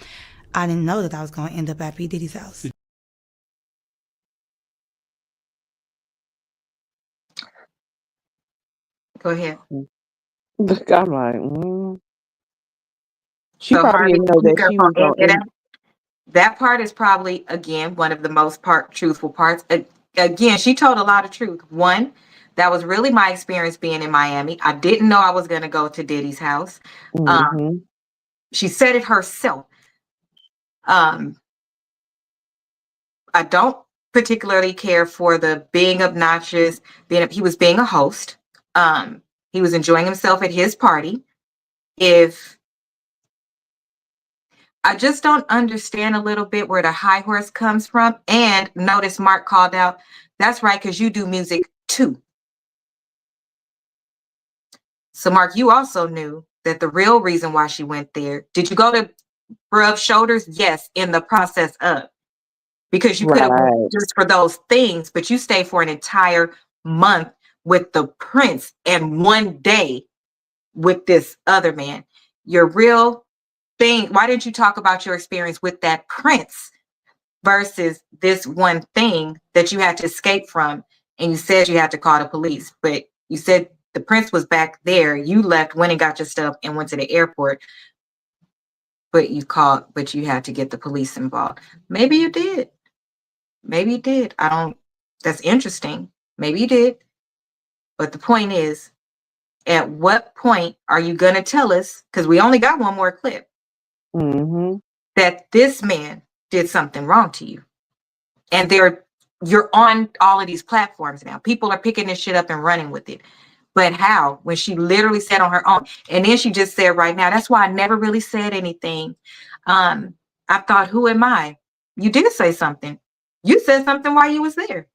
I didn't know that I was going to end up at P. Diddy's house. Go ahead. I'm like, she So probably Harvey, didn't know be that she careful. was going to end. That part is probably, again, one of the most truthful parts. Again, she told a lot of truth. One, that was really my experience being in Miami. I didn't know I was going to go to Diddy's house. Mm-hmm. She said it herself. I don't particularly care for the being obnoxious. He was being a host. He was enjoying himself at his party. I just don't understand a little bit where the high horse comes from. And notice Mark called out, that's right, because you do music too. So Mark, you also knew that the real reason why she went there. Did you go to rub shoulders? Yes, in the process of. Because you could have Right. went just for those things, but you stayed for an entire month with the prince and one day with this other man. your real thing. Why didn't you talk about your experience with that prince versus this one thing that you had to escape from? And you said you had to call the police, but you said the prince was back there. You left, went and got your stuff and went to the airport, but you had to get the police involved. Maybe you did. Maybe you did. That's interesting. Maybe you did. But the point is, at what point are you going to tell us, because we only got one more clip, Mm-hmm. that this man did something wrong to you? And you're on all of these platforms now. People are picking this shit up and running with it. But how? When she literally said on her own. And then she just said right now, that's why I never really said anything. I thought, who am I? You did say something. You said something while you was there.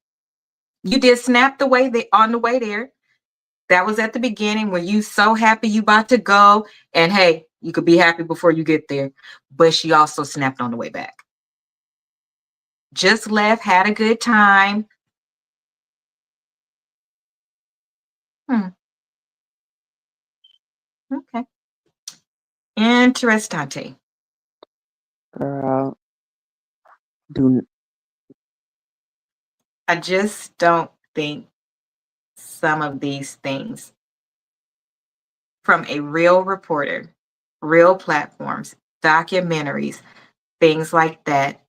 You did snap on the way there. That was at the beginning when you so happy you about to go. And hey, you could be happy before you get there. But she also snapped on the way back. Just left, had a good time. Okay. Interessante. Girl, do I just don't think some of these things from a real reporter, real platforms, documentaries, things like that.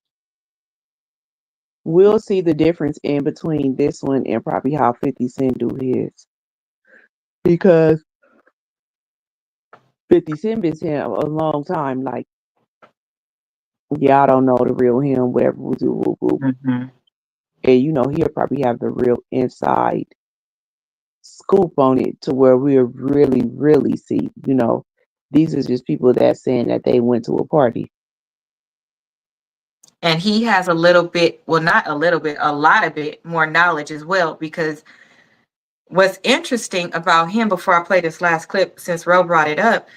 we'll see the difference in between this one and probably how 50 Cent do his. Because 50 Cent been saying a long time, like, yeah, I don't know the real him, whatever, woo, woo. Mhm. And he'll probably have the real inside scoop on it to where we'll really, really see, these are just people that's saying that they went to a party. And he has a little bit, well, not a little bit, a lot of it more knowledge as well. Because what's interesting about him, before I play this last clip, since Ro brought it up,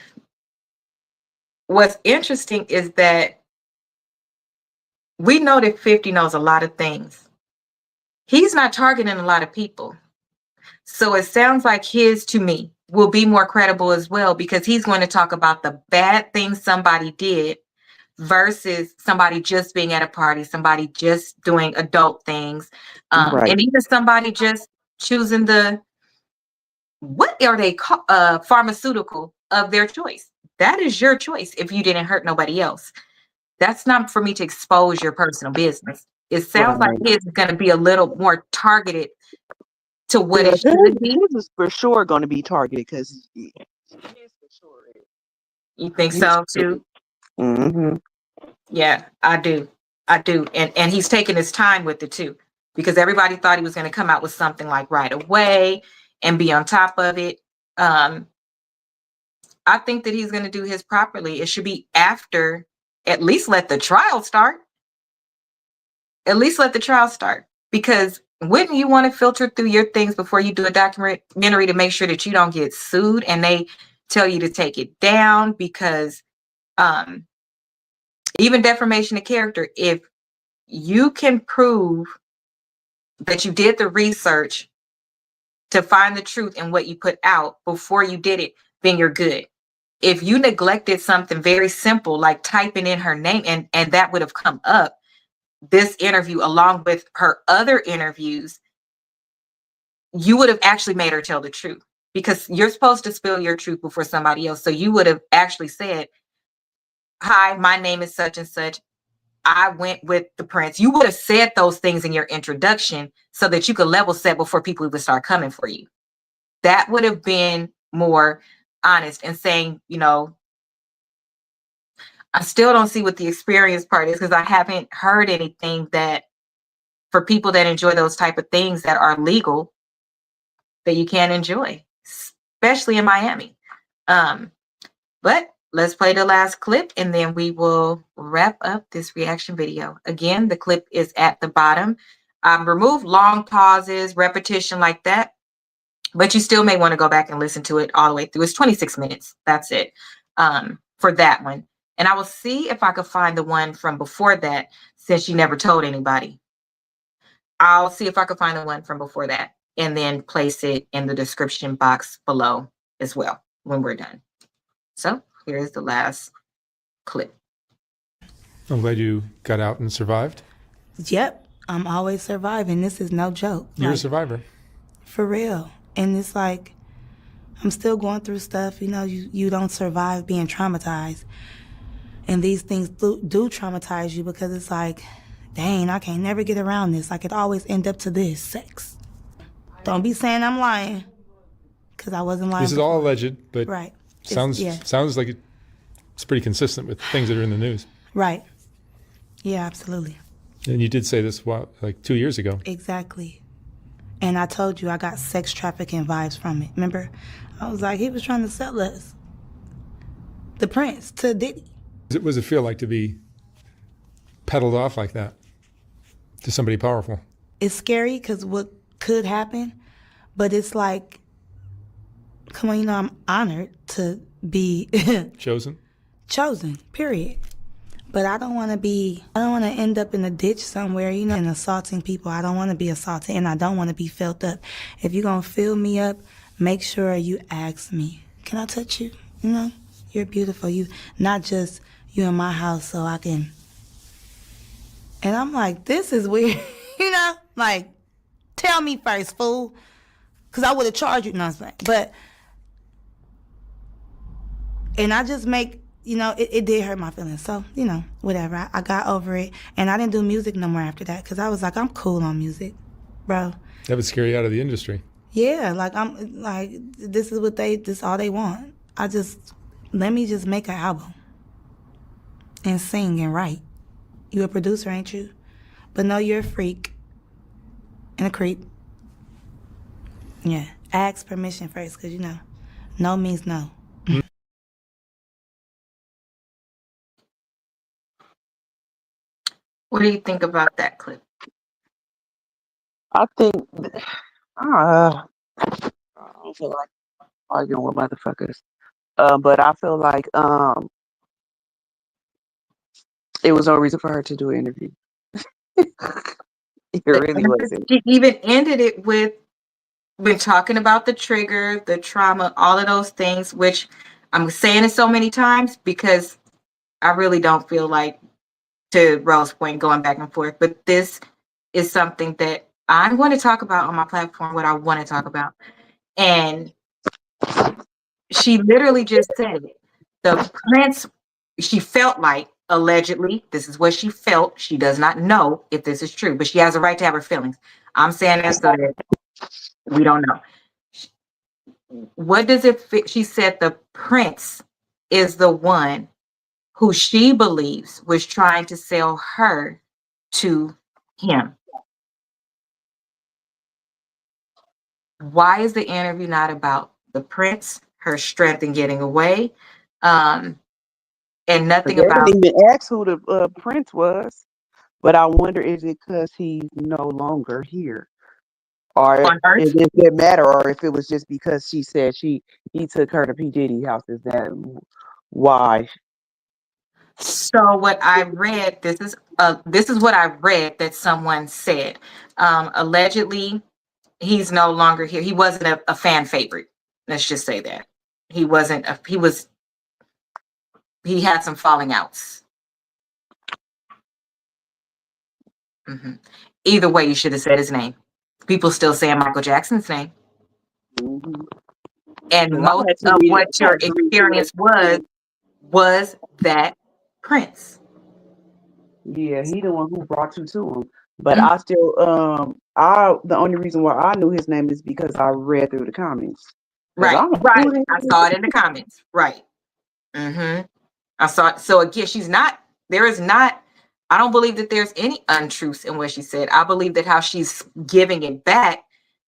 what's interesting is that we know that 50 knows a lot of things. He's not targeting a lot of people. So it sounds like his, to me, will be more credible as well, because he's going to talk about the bad things somebody did versus somebody just being at a party, somebody just doing adult things, Right. and even somebody just choosing what are they called, pharmaceutical of their choice. That is your choice if you didn't hurt nobody else. That's not for me to expose your personal business. It sounds like Right. his is going to be a little more targeted to what Yeah, it should be. his is for sure going to be targeted because his for sure is. You think so too? Mm-hmm. Yeah, I do. I do. And he's taking his time with it too, because everybody thought he was going to come out with something like right away and be on top of it. I think that he's going to do his properly. It should be after, at least let the trial start. At least let the trial start. Because wouldn't you want to filter through your things before you do a documentary to make sure that you don't get sued and they tell you to take it down? Because even defamation of character, if you can prove that you did the research to find the truth in what you put out before you did it, then you're good. If you neglected something very simple like typing in her name, and that would have come up, this interview along with her other interviews, you would have actually made her tell the truth, because you're supposed to spill your truth before somebody else. So you would have actually said, hi, my name is such and such. I went with the prince. You would have said those things in your introduction so that you could level set before people would start coming for you. That would have been more honest, and saying, I still don't see what the experience part is, because I haven't heard anything that for people that enjoy those type of things that are legal that you can't enjoy, especially in Miami. But let's play the last clip and then we will wrap up this reaction video. Again, the clip is at the bottom. Remove long pauses, repetition like that, but you still may want to go back and listen to it all the way through. It's 26 minutes. That's it for that one. And I will see if I could find the one from before that, since you never told anybody. I'll see if I could find the one from before that and then place it in the description box below as well when we're done. So Here's the last clip. I'm glad you got out and survived. Yep, I'm always surviving. This is no joke. You're a Like, survivor. for real. And it's like, I'm still going through stuff. You know, you don't survive being traumatized. And these things do traumatize you because it's like, dang, I can't never get around this. I could always end up to this, sex. Don't be saying I'm lying, because I wasn't lying This is all before. alleged, but Right. sounds like it's pretty consistent with things that are in the news. Right. Yeah, absolutely. And you did say this, like 2 years ago. Exactly. And I told you I got sex trafficking vibes from it. Remember? I was like, he was trying to sell us. The Prince to Diddy. What does it feel like to be peddled off like that to somebody powerful? It's scary because what could happen, but it's like, come on, you know, I'm honored to be Chosen? chosen, period. But I don't want to end up in a ditch somewhere, you know, and assaulting people. I don't want to be assaulted, and I don't want to be filled up. If you're going to fill me up, make sure you ask me, can I touch you? You know, you're beautiful. You, not just you in my house so I can. And I'm like, this is weird, you know, like, tell me first, fool, because I would have charged you, nothing. But, and I just make, you know, it did hurt my feelings. So, you know, whatever. I got over it. And I didn't do music no more after that because I was like, I'm cool on music, bro. That would scare you out of the industry. Yeah, like, I'm like, this is all they want. Let me just make an album and sing and write. You a producer, ain't you? But no, you're a freak and a creep. Yeah, ask permission first because, you know, no means no. What do you think about that clip? I think I don't feel like arguing with motherfuckers. But I feel like it was no reason for her to do an interview. It really wasn't. She even ended it with when talking about the trigger, the trauma, all of those things, which I'm saying it so many times because I really don't feel like, to Rose's point, going back and forth. But this is something that I'm going to talk about on my platform, what I want to talk about. And she literally just said it. The Prince, she felt like, allegedly, this is what she felt. She does not know if this is true, but she has a right to have her feelings. I'm saying that so that we don't know. What does it fit? She said the Prince is the one who she believes was trying to sell her to him. Why is the interview not about the Prince, her strength in getting away, and nothing They about didn't even ask who the Prince was. But I wonder, is it because he's no longer here? Or on Earth? it didn't matter, or if it was just because she said he took her to P. Diddy house. Is that why? So what I read, this is what I read that someone said. Allegedly, he's no longer here. He wasn't a fan favorite. Let's just say that he wasn't. He had some falling outs. Mhm. Either way, you should have said his name. People still saying Michael Jackson's name, Mhm. and 'Cause most of what your experience was that Prince. Yeah, he the one who brought you to him. But Mhm. I still the only reason why I knew his name is because I read through the comments. 'Cause Right, I'm like, right. who the I hell saw is it in the comments. Right. I saw it. So again, there is not, I don't believe that there's any untruths in what she said. I believe that how she's giving it back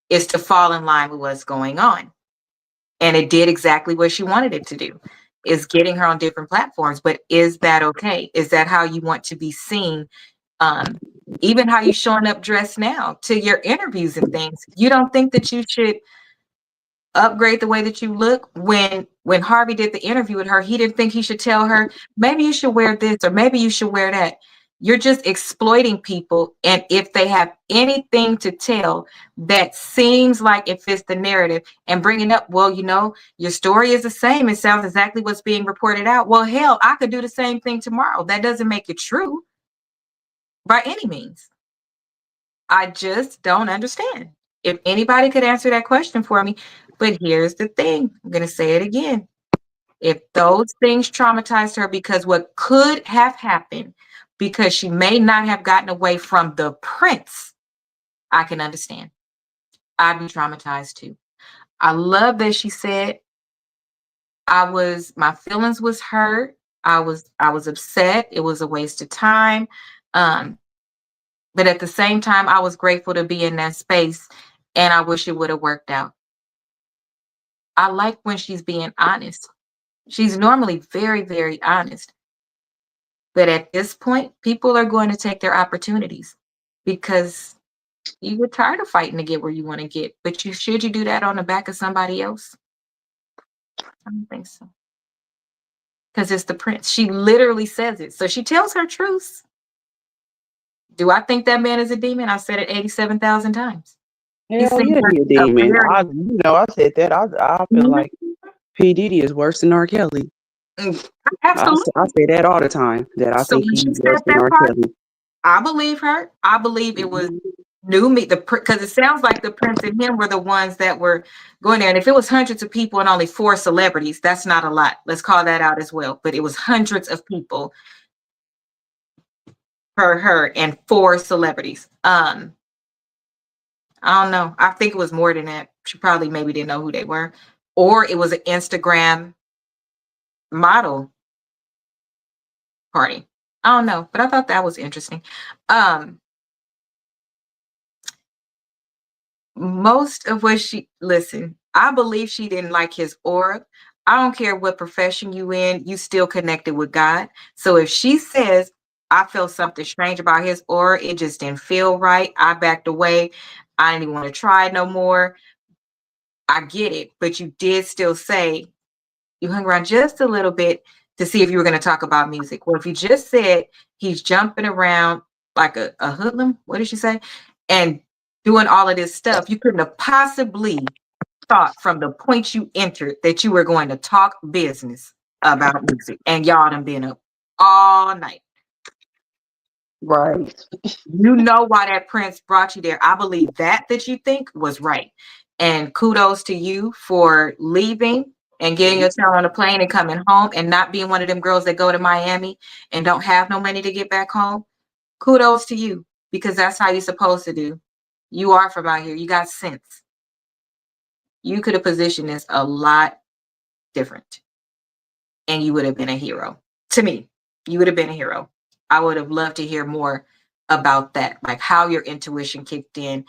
is to fall in line with what's going on. And it did exactly what she wanted it to do, is getting her on different platforms. But is that okay? Is that how you want to be seen? Um, Even how you showing up dressed now to your interviews and things. You don't think that you should upgrade the way that you look? When Harvey did the interview with her, he didn't think he should tell her, maybe you should wear this or maybe you should wear that. You're just exploiting people. And if they have anything to tell that seems like it fits the narrative and bringing up, well, your story is the same. It sounds exactly what's being reported out. Well, hell, I could do the same thing tomorrow. That doesn't make it true by any means. I just don't understand. If anybody could answer that question for me, but here's the thing. I'm going to say it again. If those things traumatized her because what could have happened, because she may not have gotten away from the prince, I can understand. I'd be traumatized too. I love that she said, my feelings was hurt. I was upset. It was a waste of time. But at the same time, I was grateful to be in that space, and I wish it would have worked out. I like when she's being honest. She's normally very, very honest. But at this point, people are going to take their opportunities because you get tired of fighting to get where you want to get. But should you do that on the back of somebody else? I don't think so. Because it's the prince. She literally says it. So she tells her truths. Do I think that man is a demon? I've said it 87,000 times. Hell yeah, he a demon. I said that. I feel like P. Diddy is worse than R. Kelly. Absolutely. I say that all the time, that I think he's worse than R. Kelly. I believe her. I believe it was new me, because it sounds like the prince and him were the ones that were going there. And if it was hundreds of people and only 4 celebrities, that's not a lot. Let's call that out as well. But it was hundreds of people for her and 4 celebrities. I don't know. I think it was more than that. She probably maybe didn't know who they were. Or it was an Instagram model party. I don't know. But I thought that was interesting. Most of what I believe she didn't like his aura. I don't care what profession you in, you still connected with God. So if she says, I felt something strange about his aura, it just didn't feel right, I backed away, I didn't even want to try no more, I get it. But you did still say you hung around just a little bit to see if you were going to talk about music. Well, if you just said he's jumping around like a hoodlum, what did she say? And doing all of this stuff, you couldn't have possibly thought from the point you entered that you were going to talk business about music. And y'all done been up all night. Right. You know why that prince brought you there. I believe that you think was right. And kudos to you for leaving and getting your tail on a plane and coming home and not being one of them girls that go to Miami and don't have no money to get back home. Kudos to you, because that's how you're supposed to do. You are from out here. You got sense. You could have positioned this a lot different and you would have been a hero. To me, you would have been a hero. I would have loved to hear more about that, like how your intuition kicked in,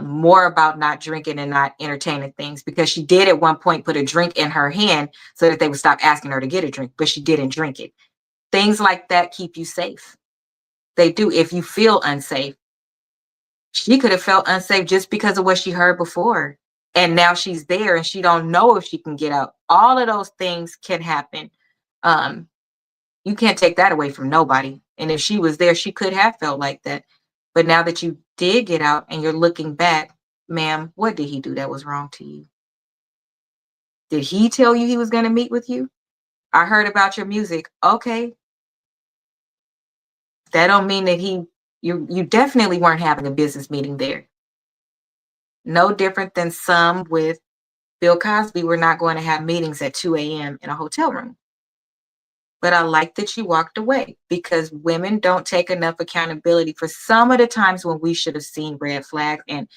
more about not drinking and not entertaining things, because she did at one point put a drink in her hand so that they would stop asking her to get a drink, but she didn't drink it. Things like that keep you safe. They do. If you feel unsafe, she could have felt unsafe just because of what she heard before. And now she's there and she don't know if she can get out. All of those things can happen. You can't take that away from nobody. And if she was there, she could have felt like that. But now that you did get out and you're looking back, ma'am, what did he do that was wrong to you? Did he tell you he was going to meet with you? I heard about your music. Okay. That don't mean that you definitely weren't having a business meeting there. No different than some with Bill Cosby were not going to have meetings at 2 a.m. in a hotel room. But I like that you walked away, because women don't take enough accountability for some of the times when we should have seen red flags. And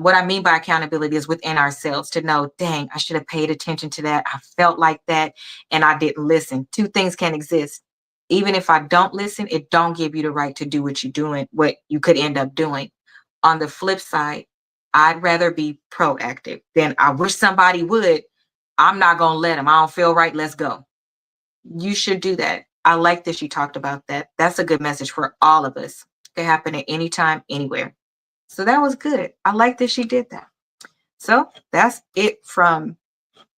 what I mean by accountability is within ourselves, to know, dang, I should have paid attention to that. I felt like that and I didn't listen. 2 things can exist. Even if I don't listen, it don't give you the right to do what you're doing, what you could end up doing. On the flip side, I'd rather be proactive than I wish somebody would. I'm not going to let them. I don't feel right. Let's go. You should do that. I like that she talked about that. That's a good message for all of us. It can happen at any time, anywhere. So that was good. I like that she did that. So that's it from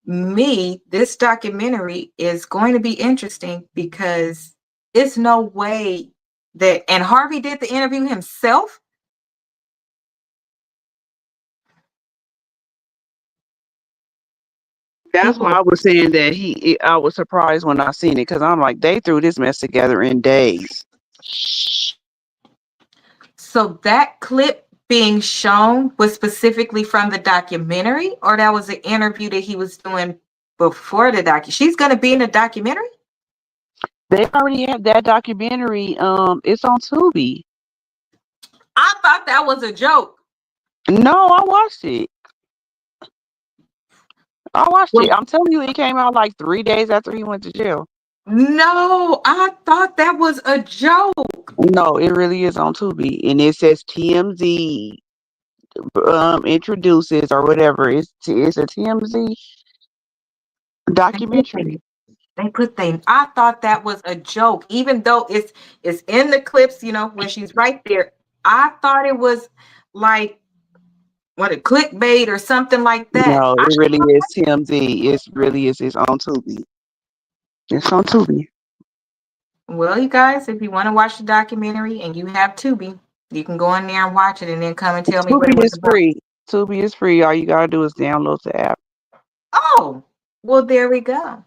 me. This documentary is going to be interesting because it's no way That and Harvey did the interview himself. That's People why are I was saying that I was surprised when I seen it because I'm like, they threw this mess together in days. so that clip being shown was specifically from the documentary, or that was an interview that he was doing before the docu. She's gonna be in the documentary. They already have that documentary. It's on Tubi. I thought that was a joke. No, I watched it. Well, I'm telling you, it came out like 3 days after he went to jail. no, I thought that was a joke. No, it really is on Tubi, and it says TMZ introduces or whatever. It's a TMZ They put documentary. they, they put they. I thought that was a joke, even though it's in the clips. You know, when she's right there. I thought it was like what a clickbait or something like that. No, it really is TMZ. It really is. It's on Tubi. It's on Tubi. Well, you guys, if you want to watch the documentary and you have Tubi, you can go in there and watch it and then come and tell me what it Tubi was is about. free. Tubi is free. All you gotta do is download the app. Oh, well, there we go.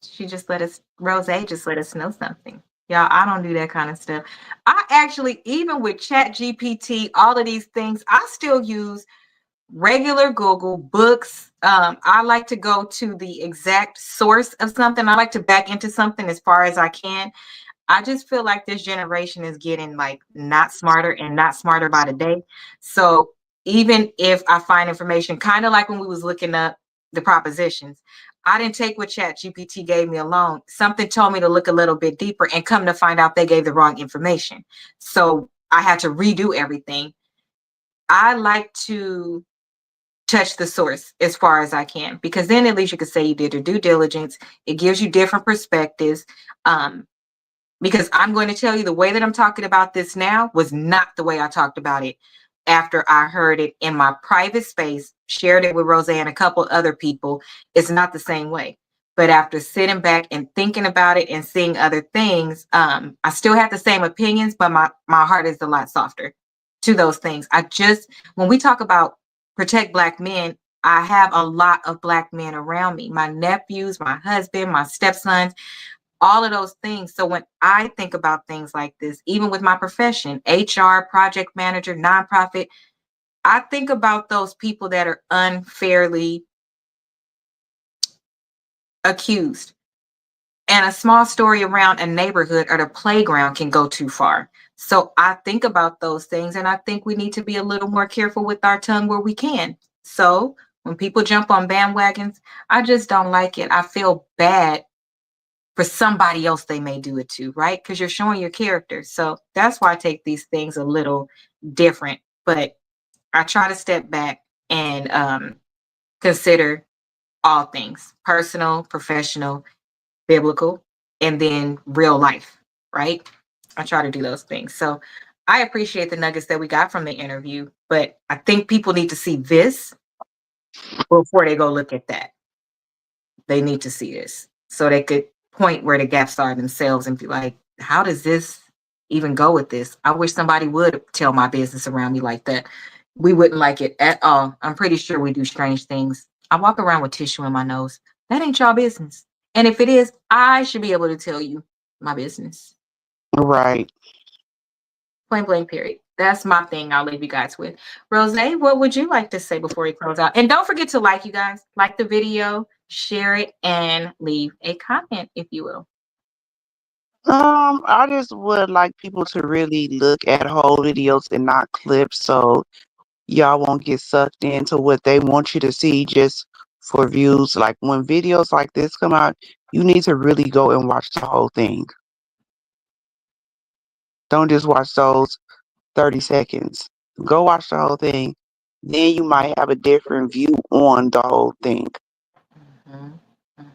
She just let us, Rose just let us know something. Y'all, I don't do that kind of stuff. I actually, even with Chat GPT, all of these things, I still use regular Google books. I like to go to the exact source of something. I like to back into something as far as I can. I just feel like this generation is getting like not smarter and not smarter by the day. So even if I find information, kind of like when we was looking up the propositions, I didn't take what Chat GPT gave me alone. Something told me to look a little bit deeper and come to find out they gave the wrong information. So I had to redo everything. I like to touch the source as far as I can, because then at least you could say you did your due diligence. It gives you different perspectives. Because I'm going to tell you the way that I'm talking about this now was not the way I talked about it after I heard it in my private space, shared it with Roseanne and a couple other people. It's not the same way. But after sitting back and thinking about it and seeing other things, I still have the same opinions, but my heart is a lot softer to those things. When we talk about protect Black men, I have a lot of Black men around me, my nephews, my husband, my stepsons, all of those things. So when I think about things like this, even with my profession, HR, project manager, nonprofit, I think about those people that are unfairly accused. And a small story around a neighborhood or the playground can go too far. So I think about those things, and I think we need to be a little more careful with our tongue where we can. So when people jump on bandwagons, I just don't like it. I feel bad for somebody else they may do it to, right? Because you're showing your character. So that's why I take these things a little different. But I try to step back and consider all things personal, professional, biblical, and then real life, right? I try to do those things. So I appreciate the nuggets that we got from the interview, but I think people need to see this before they go look at that. They need to see this so they could point where the gaps are themselves and be like, how does this even go with this? I wish somebody would tell my business around me like that. We wouldn't like it at all. I'm pretty sure we do strange things. I walk around with tissue in my nose. That ain't y'all business. And if it is, I should be able to tell you my business. Right. Plain blank period. That's my thing I'll leave you guys with. Rose, what would you like to say before we close out? And don't forget to like, you guys. Like the video, share it, and leave a comment, if you will. I just would like people to really look at whole videos and not clips, so y'all won't get sucked into what they want you to see just for views. Like when videos like this come out, you need to really go and watch the whole thing. Don't just watch those 30 seconds. Go watch the whole thing. Then you might have a different view on the whole thing. Mhm,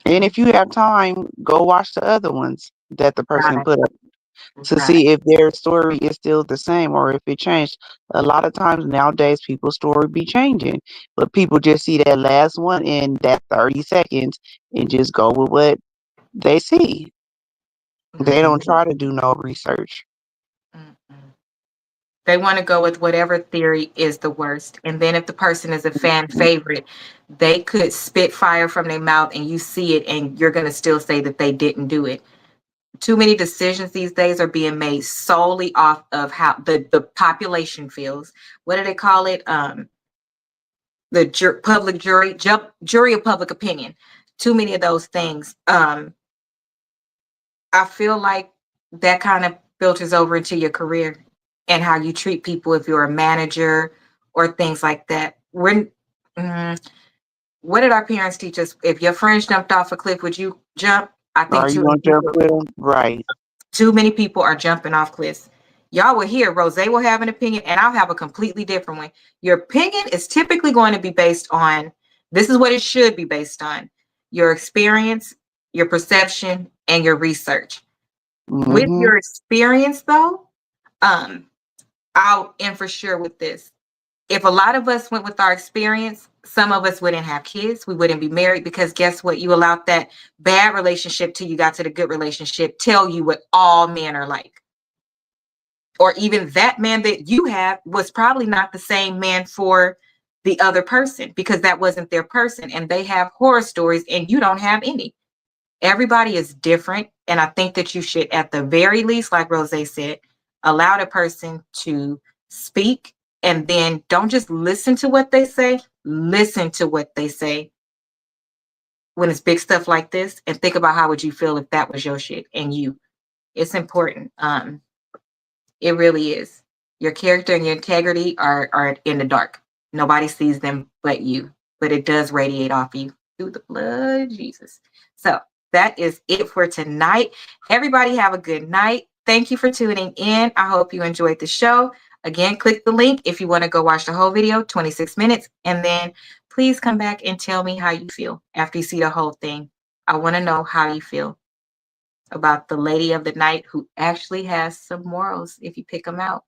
And mhm. if you have time, go watch the other ones that the person Got put up it. to Got it. see if their story is still the same or if it changed. A lot of times nowadays people's story be changing, but people just see that last one in that 30 seconds and just go with what they see. They don't Mhm, try to do no research. They want to go with whatever theory is the worst. And then if the person is a fan favorite, they could spit fire from their mouth and you see it and you're going to still say that they didn't do it. Too many decisions these days are being made solely off of how the population feels. What do they call it? The public jury of public opinion. Too many of those things. I feel like that kind of filters over into your career and how you treat people if you're a manager or things like that. What did our parents teach us? If your friends jumped off a cliff, would you jump? I think Are you gonna jump with them? Right. too many people are jumping off cliffs. Y'all will hear Rose will have an opinion and I'll have a completely different one. Your opinion is typically going to be based on, this is what it should be based on, your experience, your perception, and your research. With Mm-hmm. your experience though, I'll end for sure with this. If a lot of us went with our experience, some of us wouldn't have kids. We wouldn't be married because guess what? You allowed that bad relationship till you got to the good relationship, tell you what all men are like. Or even that man that you have was probably not the same man for the other person because that wasn't their person. And they have horror stories and you don't have any. Everybody is different. And I think that you should, at the very least, like Rose said, allow the person to speak and then don't just listen to what they say, listen to what they say when it's big stuff like this and think about how would you feel if that was your shit and you. It's important. It really is. Your character and your integrity are in the dark. Nobody sees them but you, but it does radiate off you through the blood of Jesus. So that is it for tonight. Everybody have a good night. Thank you for tuning in. I hope you enjoyed the show. Again, click the link if you want to go watch the whole video, 26 minutes. And then please come back and tell me how you feel after you see the whole thing. I want to know how you feel about the lady of the night who actually has some morals if you pick them out.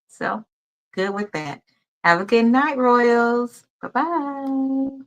So good with that. Have a good night, Royals. Bye-bye.